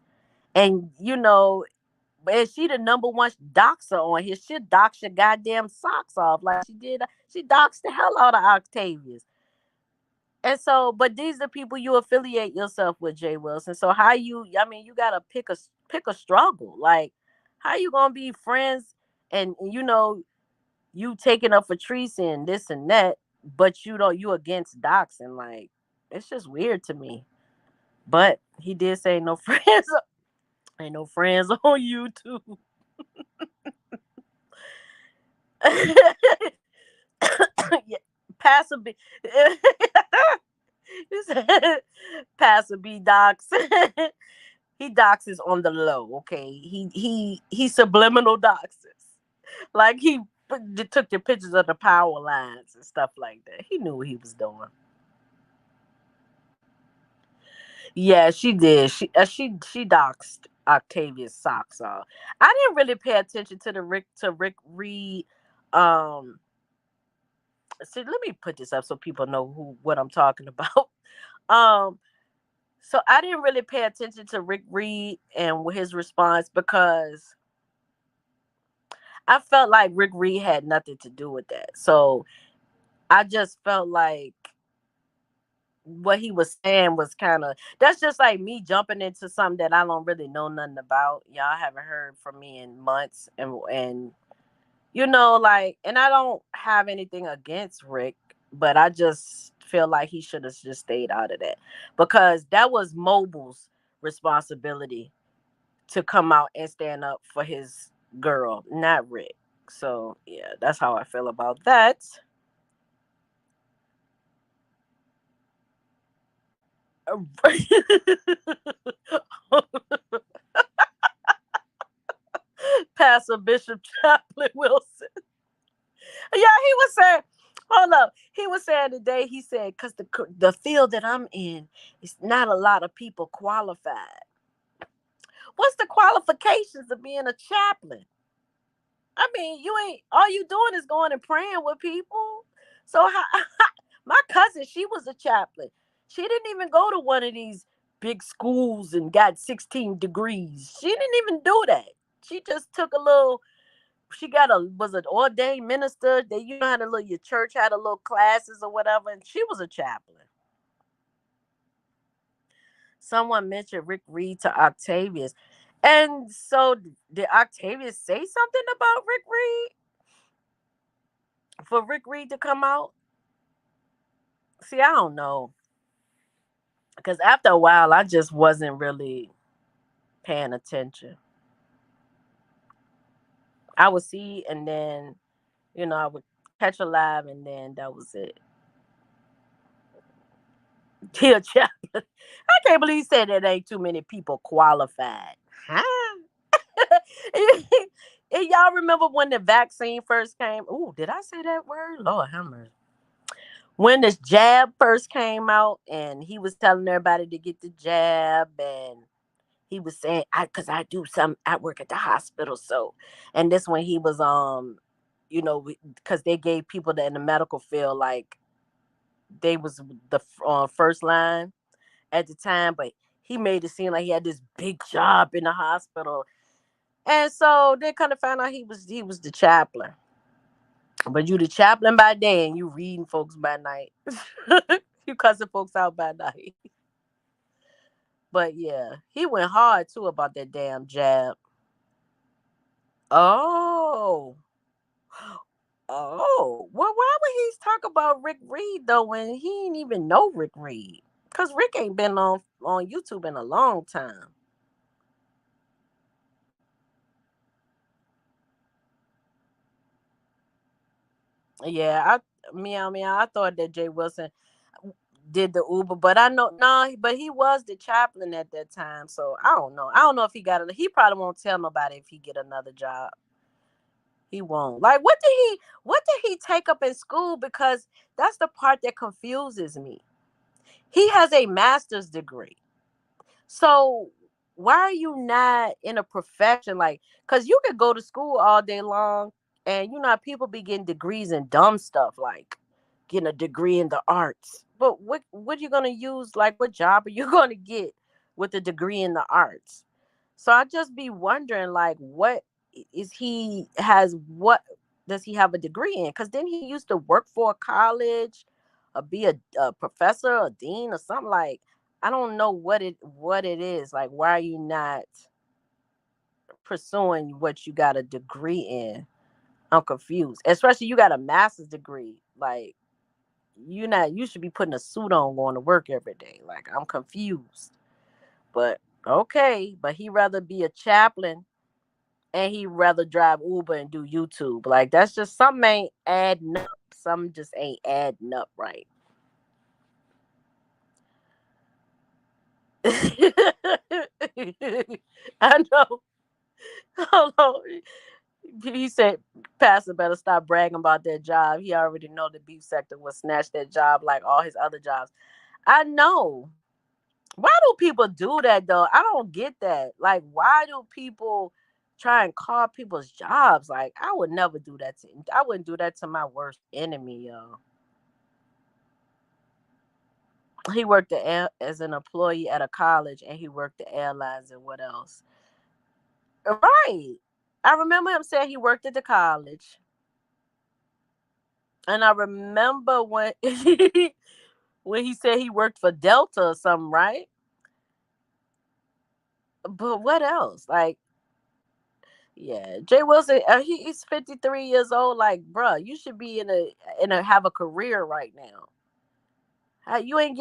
And and she the number one doxer on here. She dox your goddamn socks off like she did. She doxed the hell out of Octavius. And so, but these are people you affiliate yourself with, Jay Wilson. So how you gotta pick a struggle. Like, how you gonna be friends and you taking up for Teresa and this and that, but you against doxing? Like, it's just weird to me. But he did say no friends, ain't no friends on YouTube. Yeah, Pastor B. He said, Pastor B docs. He doxes on the low. Okay, he subliminal doxes. Like he took the pictures of the power lines and stuff like that. He knew what he was doing. Yeah, she did. She doxed Octavia's socks off. I didn't really pay attention to the Rick Reed. Um, see, let me put this up so people know what I'm talking about. Um, so I didn't really pay attention to Rick Reed and his response because I felt like Rick Reed had nothing to do with that. So I just felt like what he was saying was kind of that's just like me jumping into something that I don't really know nothing about. Y'all haven't heard from me in months, and like, and I don't have anything against Rick, but I just feel like he should have just stayed out of that because that was Mobile's responsibility to come out and stand up for his girl, not Rick. So yeah, that's how I feel about that. Pastor Bishop Chaplain Wilson. Yeah, he was saying, hold up. He was saying today, he said, because the field that I'm in, it's not a lot of people qualified. What's the qualifications of being a chaplain? I mean, you ain't, all you doing is going and praying with people. So, my cousin, she was a chaplain. She didn't even go to one of these big schools and got 16 degrees. She didn't even do that. She just took a little She got a was an ordained minister. That you know how to look. Your church had a little classes or whatever, and she was a chaplain. Someone mentioned Rick Reed to Octavius, and so did Octavius say something about Rick Reed for Rick Reed to come out? See, I don't know, because after a while, I just wasn't really paying attention. I would see, and then I would catch a live, and then that was it. He a chaplain. I can't believe he said that ain't too many people qualified. Huh? And y'all remember when the vaccine first came? Ooh, did I say that word? Lord have mercy. When this jab first came out, and he was telling everybody to get the jab, and he was saying, because I do some, I work at the hospital, so, and this when he was, because they gave people that in the medical field, like, they was the first line at the time, but he made it seem like he had this big job in the hospital. And so they kind of found out he was the chaplain. But you the chaplain by day and you reading folks by night. You cussing folks out by night. But yeah, he went hard too about that damn jab. Oh. Oh. Well, why would he talk about Rick Reed though when he didn't even know Rick Reed? Because Rick ain't been on YouTube in a long time. Yeah, meow meow. I thought that Jay Wilson did the Uber, but I know no, but he was the chaplain at that time, so I don't know. I don't know if he got it. He probably won't tell nobody if he get another job. He won't. Like, what did he take up in school? Because that's the part that confuses me. He has a master's degree. So why are you not in a profession like? Because you could go to school all day long, and people be getting degrees in dumb stuff like getting a degree in the arts. But what you gonna use? Like, what job are you gonna get with a degree in the arts? So I just be wondering, like, what is he has? What does he have a degree in? Because then he used to work for a college, or be a professor, a dean, or something like. I don't know what it is. Like, why are you not pursuing what you got a degree in? I'm confused. Especially you got a master's degree. Like, you should be putting a suit on going to work every day. Like, I'm confused. But okay, but he rather be a chaplain and he rather drive Uber and do YouTube. Like, that's just something ain't adding up. Something just ain't adding up right. I know. Hold on. He said Pastor better stop bragging about that job. He already know the beef sector will snatch that job like all his other jobs. I know. Why do people do that though? I don't get that. Like, why do people try and call people's jobs? Like, I would never do that to I wouldn't do that to my worst enemy, yo. He worked as an employee at a college, and he worked the airlines, and what else? Right. I remember him saying he worked at the college. And I remember when when he said he worked for Delta or something, right? But what else? Like, yeah, Jay Wilson, he's 53 years old. Like, bruh, you should be in a have a career right now. You ain't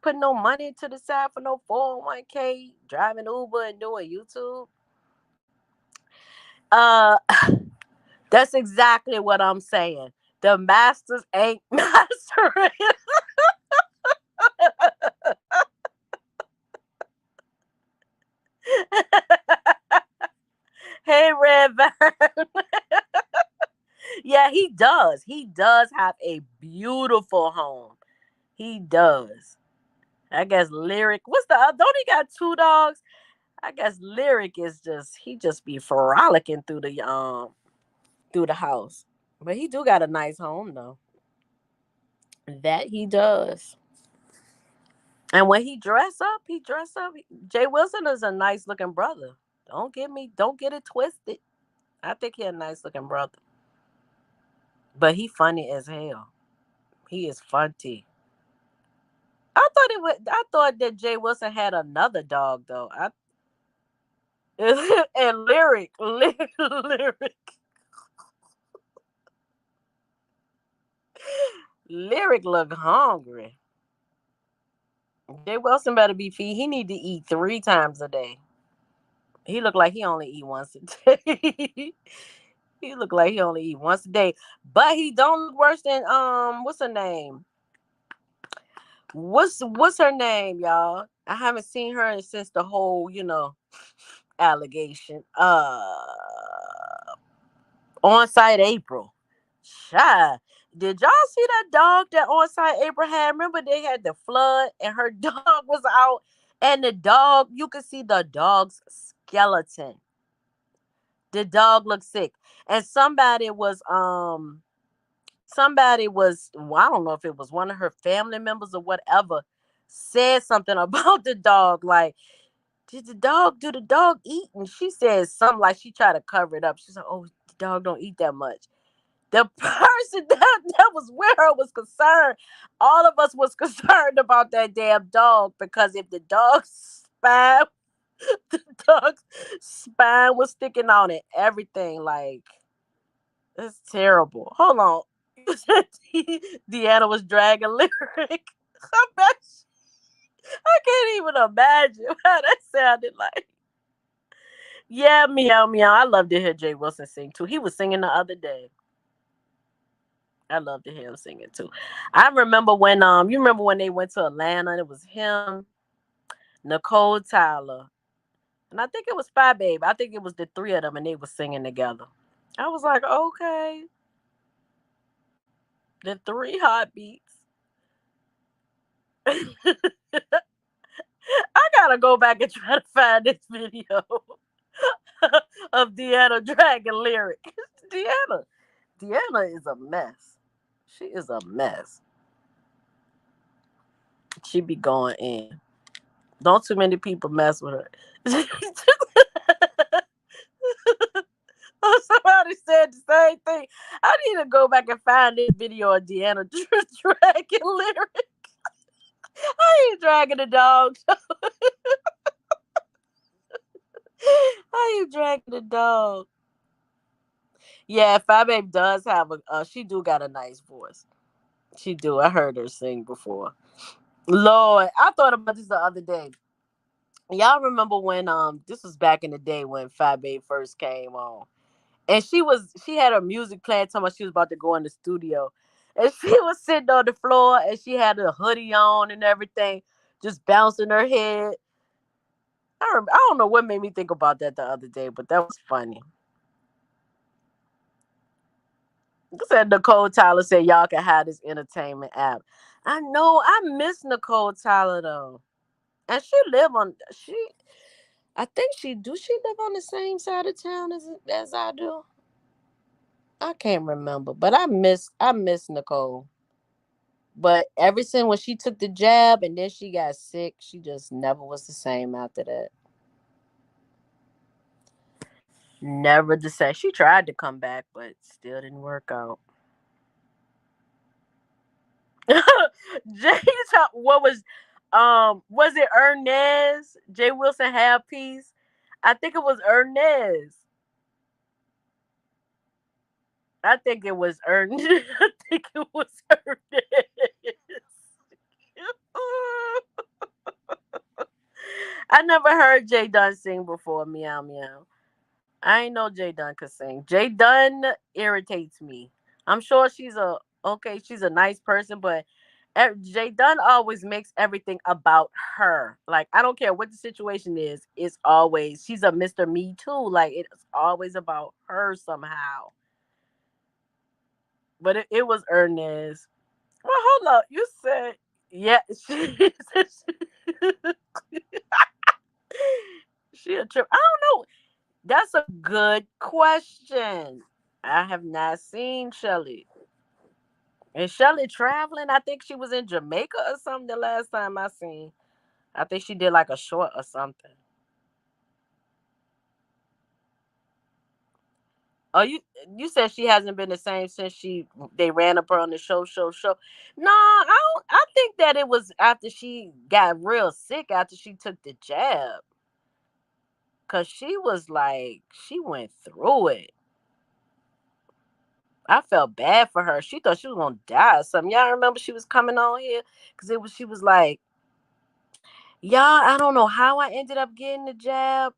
putting no money to the side for no 401k, driving Uber and doing YouTube. Uh, that's exactly what I'm saying. The masters ain't mastering. Hey, Red Vine. Yeah, he does. He does have a beautiful home. He does. I guess Lyric. What's the? Don't he got two dogs? I guess Lyric is he just be frolicking through the house. But he do got a nice home though. That he does. And when he dress up. Jay Wilson is a nice looking brother. Don't get it twisted. I think he a nice looking brother, but he funny as hell. He is funny. I thought that Jay Wilson had another dog though. And lyric look hungry. Jay Wilson better be feed. He need to eat 3 times a day. He look like he only eat once a day. He look like he only eat once a day, but he don't look worse than what's her name? What's her name, y'all? I haven't seen her since the whole allegation. On site April. Shy. Did y'all see that dog that on site April had? Remember they had the flood and her dog was out, and the dog, you could see the dog's skeleton. The dog looked sick. And somebody was, well, I don't know if it was one of her family members or whatever, said something about the dog. Like, do the dog eat? And she said something like she tried to cover it up. She's like, oh, the dog don't eat that much. The person that was with her was concerned. All of us was concerned about that damn dog, because if the dog's spine, the dog's spine was sticking on it, everything. Like, it's terrible. Hold on. You said Deanna was dragging lyric. I can't even imagine how that sounded like. Yeah, meow meow. I love to hear Jay Wilson sing too. He was singing the other day. I love to hear him singing too. I remember when you remember when they went to Atlanta and it was him, Nicole Tyler, and I think it was Spy Babe. I think it was the three of them and they were singing together. I was like, okay, the three heartbeats. I gotta go back and try to find this video of Deanna Dragon lyric. Deanna, Deanna is a mess. She is a mess. She be going in. Don't too many people mess with her. Somebody said the same thing. I need to go back and find this video of Deanna dragging lyric. I ain't dragging the dog. I ain't dragging the dog. Yeah, Fat Babe does have she do got a nice voice. She do. I heard her sing before. Lord, I thought about this the other day. Y'all remember when this was back in the day when Fat Babe first came on. And she had her music playing, talking about she was about to go in the studio. And she was sitting on the floor and she had a hoodie on and everything, just bouncing her head. I don't know what made me think about that the other day, but that was funny. Said Nicole Tyler said y'all can have this entertainment app. I know, I miss Nicole Tyler though. And I think she live on the same side of town as I do? I can't remember, but I miss Nicole. But ever since when she took the jab and then she got sick, she just never was the same after that. Never the same. She tried to come back, but still didn't work out. Jay, what was it Ernest? Jay Wilson have peace? I think it was Ernest. I think it was Ernest. I think it was Ernest. I never heard Jay Dunn sing before. Meow meow. I ain't know Jay Dunn could sing. Jay Dunn irritates me. I'm sure she's a nice person, but Jay Dunn always makes everything about her. Like, I don't care what the situation is. It's always she's a Mr. Me Too. Like, it's always about her somehow. But it was Ernest. Well, hold up. You said yeah. She a trip. I don't know. That's a good question. I have not seen Shelly. Is Shelly traveling? I think she was in Jamaica or something the last time I seen. I think she did like a short or something. Oh, you said she hasn't been the same since they ran up her on the show. No, I think that it was after she got real sick after she took the jab, cause she was like she went through it. I felt bad for her. She thought she was gonna die or something. Y'all remember she was coming on here because she was like, y'all, I don't know how I ended up getting the jab.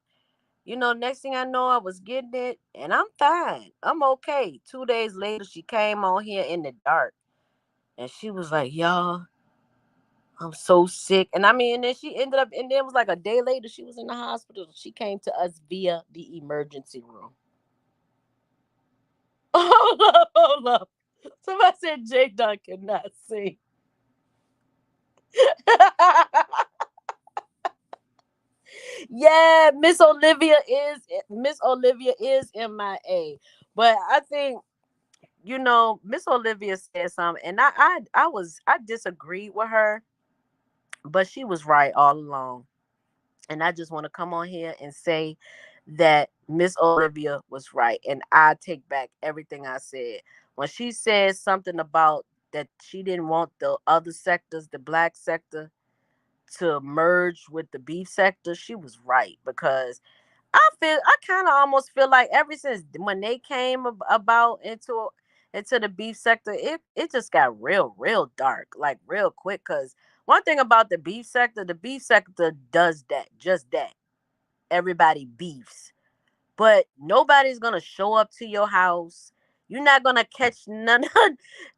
Next thing I know, I was getting it, and I'm fine. I'm okay. 2 days later, she came on here in the dark, and she was like, "Y'all, I'm so sick." And I mean, and then she ended up, and then it was like a day later, she was in the hospital. She came to us via the emergency room. Hold up, hold up. Somebody said Jay Duncan not sing. Yeah, Miss Olivia is MIA, but I think Miss Olivia said something, and I disagreed with her, but she was right all along. And I just want to come on here and say that Miss Olivia was right, and I take back everything I said when she said something about that she didn't want the other sectors, the black sector, to merge with the beef sector. She was right because I kind of almost feel like ever since when they came about into the beef sector, it just got real dark, like real quick. Cause one thing about the beef sector does that, just that. Everybody beefs, but nobody's gonna show up to your house. You're not gonna catch none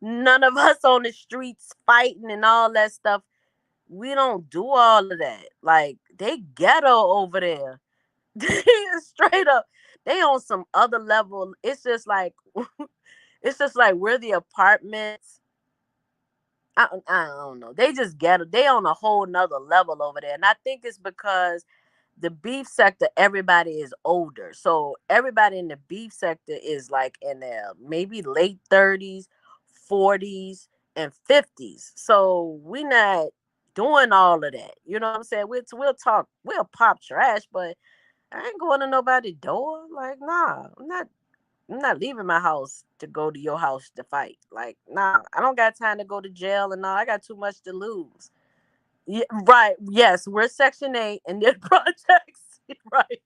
of us on the streets fighting and all that stuff. We don't do all of that. Like they ghetto over there. Straight up, they on some other level. It's just like it's just like we're the apartments. I don't know. They just get it. They on a whole nother level over there, and I think it's because the beef sector, everybody is older, so everybody in the beef sector is like in their maybe late 30s, 40s, and 50s. So we not doing all of that. You know what I'm saying? We'll talk, we'll pop trash, but I ain't going to nobody's door. Like, nah, I'm not leaving my house to go to your house to fight. Like, nah, I don't got time to go to jail and all. I got too much to lose. Yeah, right. Yes, we're Section 8 and they're projects. Right.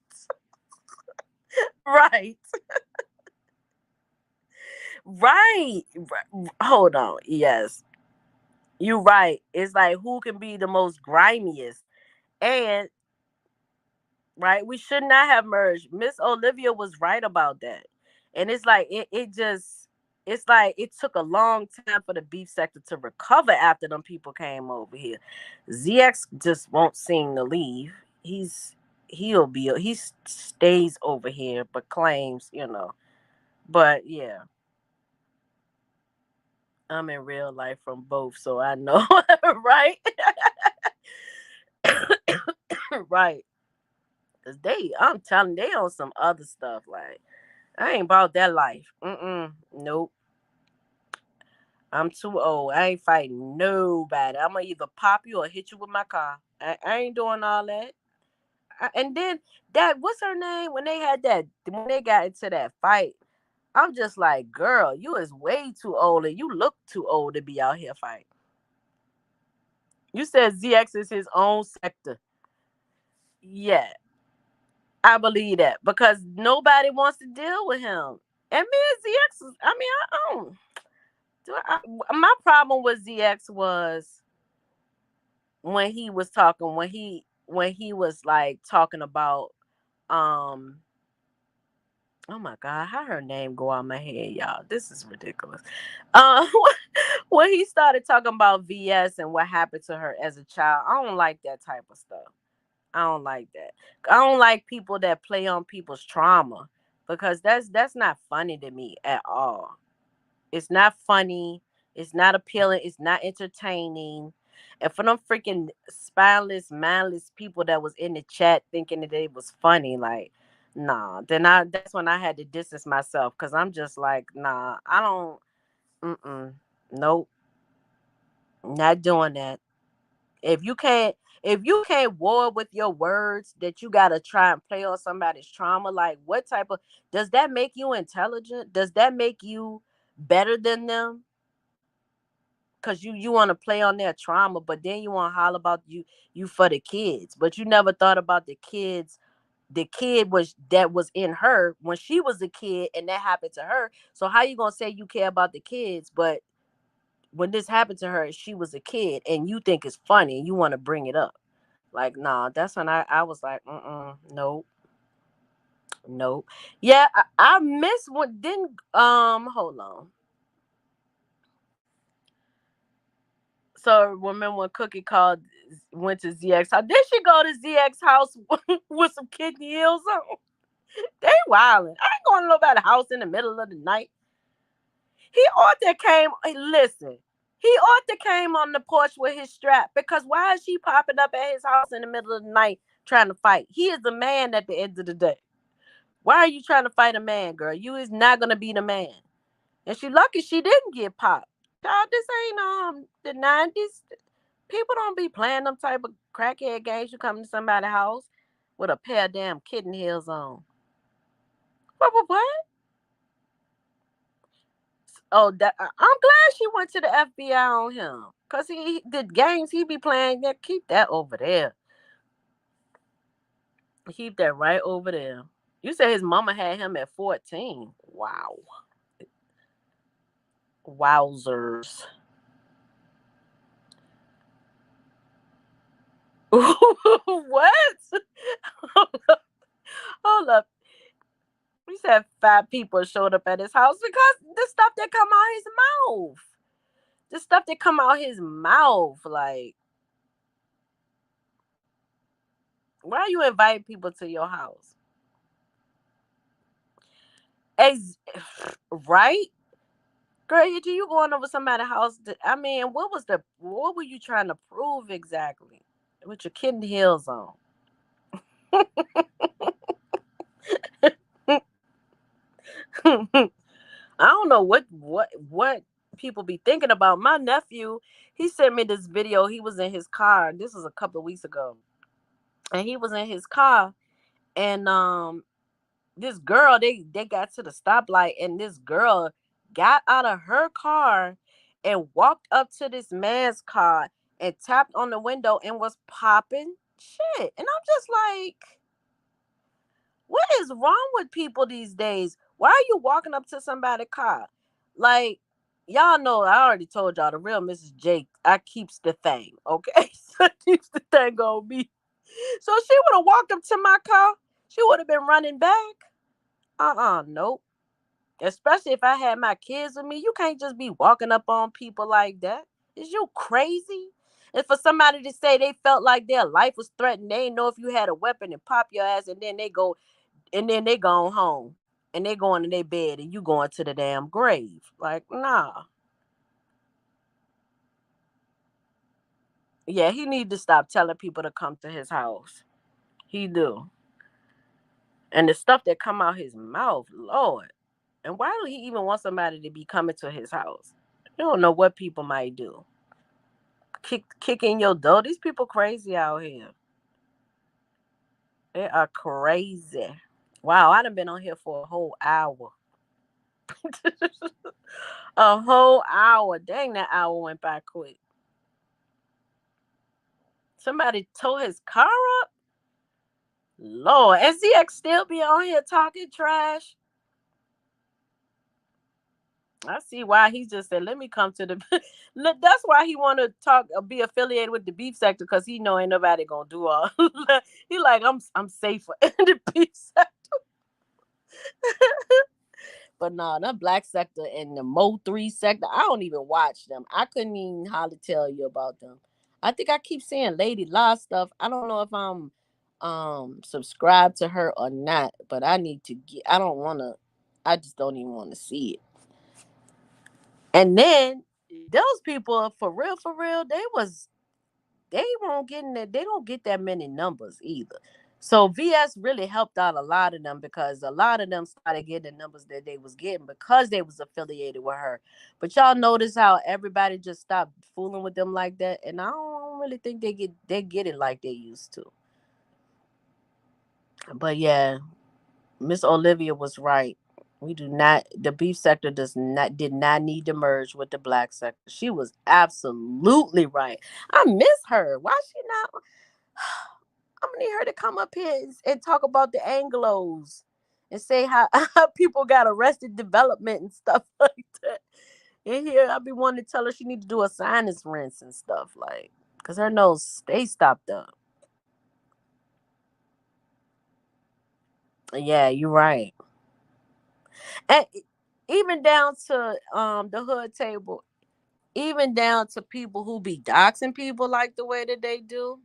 Right. Right. Hold on. Yes. You're right. It's like who can be the most grimiest. And right? We should not have merged. Miss Olivia was right about that. And it's like it just it's like it took a long time for the beef sector to recover after them people came over here. ZX just won't seem to leave. He stays over here but claims. But yeah, I'm in real life from both, so I know. Right? Right. Cause I'm telling they on some other stuff. Like I ain't about that life. Nope. I'm too old. I ain't fighting nobody. I'm gonna either pop you or hit you with my car. I ain't doing all that. And then that, what's her name? When they got into that fight, I'm just like, girl, you is way too old, and you look too old to be out here fighting. You said ZX is his own sector. Yeah, I believe that because nobody wants to deal with him. And me and ZX, I mean, I don't. My problem with ZX was when he was talking when he was like talking about um oh my god, how her name go out my head, y'all, this is ridiculous. uh when he started talking about VS and what happened to her as a child, I don't like that type of stuff. I don't like that. I don't like people that play on people's trauma because that's not funny to me at all. It's not funny. It's not appealing. It's not entertaining. And for them freaking spineless, mindless people that was in the chat thinking that it was funny, like, nah. Then that's when I had to distance myself because I'm just like, nah, I don't. Nope, not doing that. If you can't, If you can't war with your words, that you gotta try and play on somebody's trauma, like what type of, does that make you intelligent? Does that make you better than them? Cause you want to play on their trauma, but then you want to holler about you for the kids, but you never thought about the kids. The kid was in her when she was a kid, and that happened to her. So how you gonna say you care about the kids, but when this happened to her, she was a kid, and you think it's funny, and you want to bring it up? Like, nah, that's when I was like, nope, nope. Yeah, I miss what didn't hold on. So remember when Cookie called, went to ZX house? Did she go to ZX house with some kidney heels on? They wildin'. I ain't going to nobody's house in the middle of the night. He ought to came. Listen, he ought to came on the porch with his strap, because why is she popping up at his house in the middle of the night trying to fight? He is a man at the end of the day. Why are you trying to fight a man, girl? You is not gonna be the man. And she lucky she didn't get popped. Child, this ain't the 90s. People don't be playing them type of crackhead games. You come to somebody's house with a pair of damn kitten heels on. What? Oh, I'm glad she went to the FBI on him. Cause the games he be playing, yeah, keep that over there. Keep that right over there. You said his mama had him at 14. Wow. Wowzers. What? Hold up. We said 5 people showed up at his house because the stuff that come out his mouth. The stuff that come out his mouth. Like, why are you inviting people to your house? Right? Girl, you going over somebody's house? I mean, what were you trying to prove exactly with your kitten heels on? I don't know what people be thinking about. My nephew, he sent me this video. He was in his car. This was a couple of weeks ago, and he was in his car, and this girl, they got to the stoplight, and this girl got out of her car and walked up to this man's car and tapped on the window and was popping shit. And I'm just like, what is wrong with people these days? Why are you walking up to somebody's car? Like, y'all know, I already told y'all, the real Mrs. Jake, I keeps the thing, okay? So keeps the thing on me. So she would have walked up to my car. She would have been running back. Nope. Especially if I had my kids with me. You can't just be walking up on people like that. Is you crazy? And for somebody to say they felt like their life was threatened, they ain't know if you had a weapon and pop your ass, and then they go home and they go into their bed and you going to the damn grave. Like, nah. Yeah, he need to stop telling people to come to his house. He do. And the stuff that come out his mouth, Lord. And why do he even want somebody to be coming to his house? You don't know what people might do. Kick in your door. These people crazy out here. They are crazy. Wow, I done been on here for a whole hour. A whole hour. Dang, that hour went by quick. Somebody tore his car up? Lord, and ZX still be on here talking trash. I see why he just said, "Let me come to the." That's why he want to talk, be affiliated with the beef sector, because he know ain't nobody gonna do all. He like, I'm safer in the beef sector. But no, the black sector and the Mo 3 sector, I don't even watch them. I couldn't even hardly tell you about them. I think I keep seeing Lady Law stuff. I don't know if I'm subscribed to her or not, but I need to get. I don't want to. I just don't even want to see it. And then those people, for real, they won't get in there. They don't get that many numbers either. So VS really helped out a lot of them because a lot of them started getting the numbers that they was getting because they was affiliated with her. But y'all notice how everybody just stopped fooling with them like that, and I don't really think they get it like they used to. But yeah, Miss Olivia was right. We do not. The beef sector did not need to merge with the black sector. She was absolutely right. I miss her. Why she not? I'm gonna need her to come up here and talk about the Anglos and say how people got arrested development and stuff like that. And here I be wanting to tell her she need to do a sinus rinse and stuff like, cause her nose stay stopped up. Yeah, you're right. And even down to the hood table, even down to people who be doxing people like the way that they do,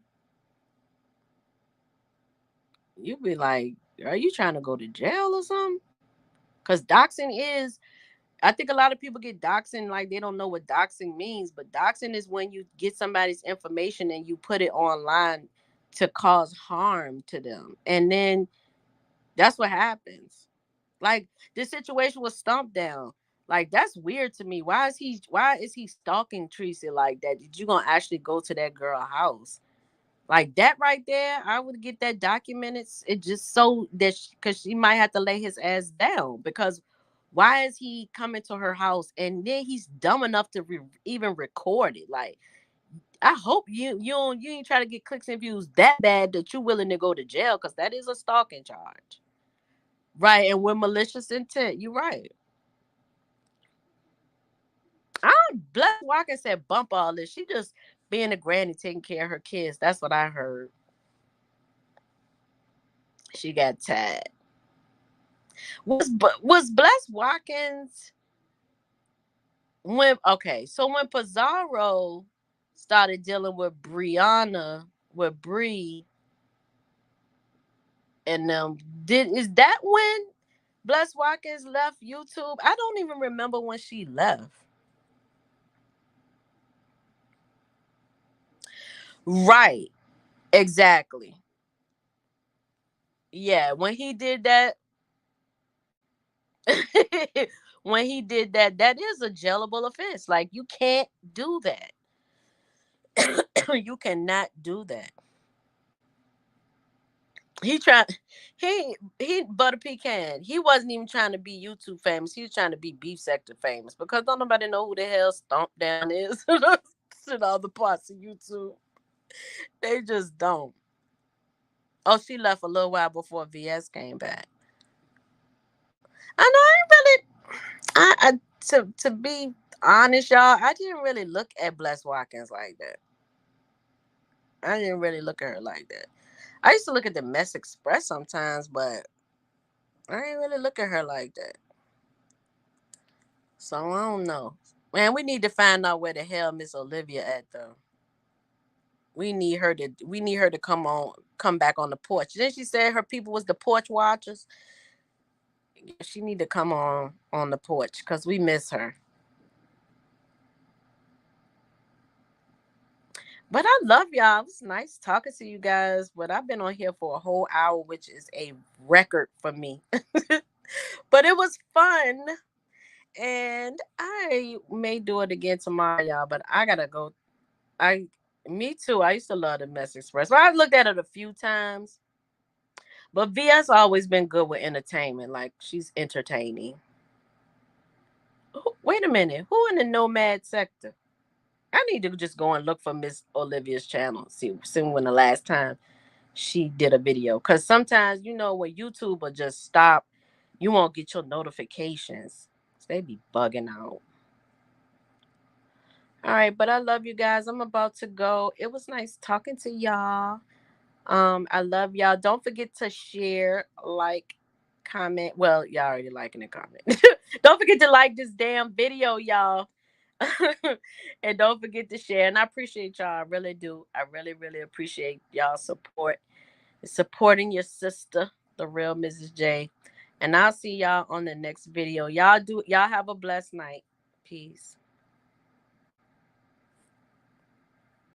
you be like, are you trying to go to jail or something? Because doxing is, I think a lot of people get doxing like they don't know what doxing means, but doxing is when you get somebody's information and you put it online to cause harm to them. And then that's what happens. Like this situation was Stomp Down. Like that's weird to me. Why is he stalking Tracy like that? Did you gonna actually go to that girl house? Like that right there, I would get that documented. It just so that because she might have to lay his ass down because why is he coming to her house and then he's dumb enough to even record it? Like I hope you ain't try to get clicks and views that bad that you're willing to go to jail because that is a stalking charge, right? And with malicious intent, you're right. I Bless Walker said bump all this. She just being a granny taking care of her kids. That's what I heard. She got tired. Was Bless Watkins when okay? So when Pizarro started dealing with Brianna, with Bree and them, did is that when Bless Watkins left YouTube? I don't even remember when she left. Right, exactly. Yeah, when he did that, when he did that, that is a jailable offense. Like you can't do that. You cannot do that. He tried. He Butter Pecan. He wasn't even trying to be YouTube famous. He was trying to be beef sector famous because don't nobody know who the hell Stomp Down is in other parts of YouTube. They just don't. Oh, she left a little while before VS came back. I know. I ain't really. I to be honest, y'all, I didn't really look at Bless Watkins like that. I didn't really look at her like that. I used to look at the Mess Express sometimes, but I didn't really look at her like that. So I don't know. Man, we need to find out where the hell Miss Olivia at though. We need her to come back on the porch. Then she said her people was the porch watchers. She need to come on the porch because we miss her. But I love y'all. It was nice talking to you guys. But I've been on here for a whole hour, which is a record for me. But it was fun. And I may do it again tomorrow, y'all. But I gotta go. I Me too. I used to love the Mess Express. Well, I looked at it a few times. But VS always been good with entertainment. Like she's entertaining. Wait a minute. Who in the nomad sector? I need to just go and look for Miss Olivia's channel. See when the last time she did a video. Cause sometimes when YouTube will just stop, you won't get your notifications. They be bugging out. All right, but I love you guys. I'm about to go. It was nice talking to y'all. I love y'all. Don't forget to share, like, comment. Well, y'all already liking and comment. Don't forget to like this damn video, y'all. And don't forget to share. And I appreciate y'all. I really do. I really, really appreciate y'all support. Supporting your sister, the real Mrs. J. And I'll see y'all on the next video. Y'all have a blessed night. Peace.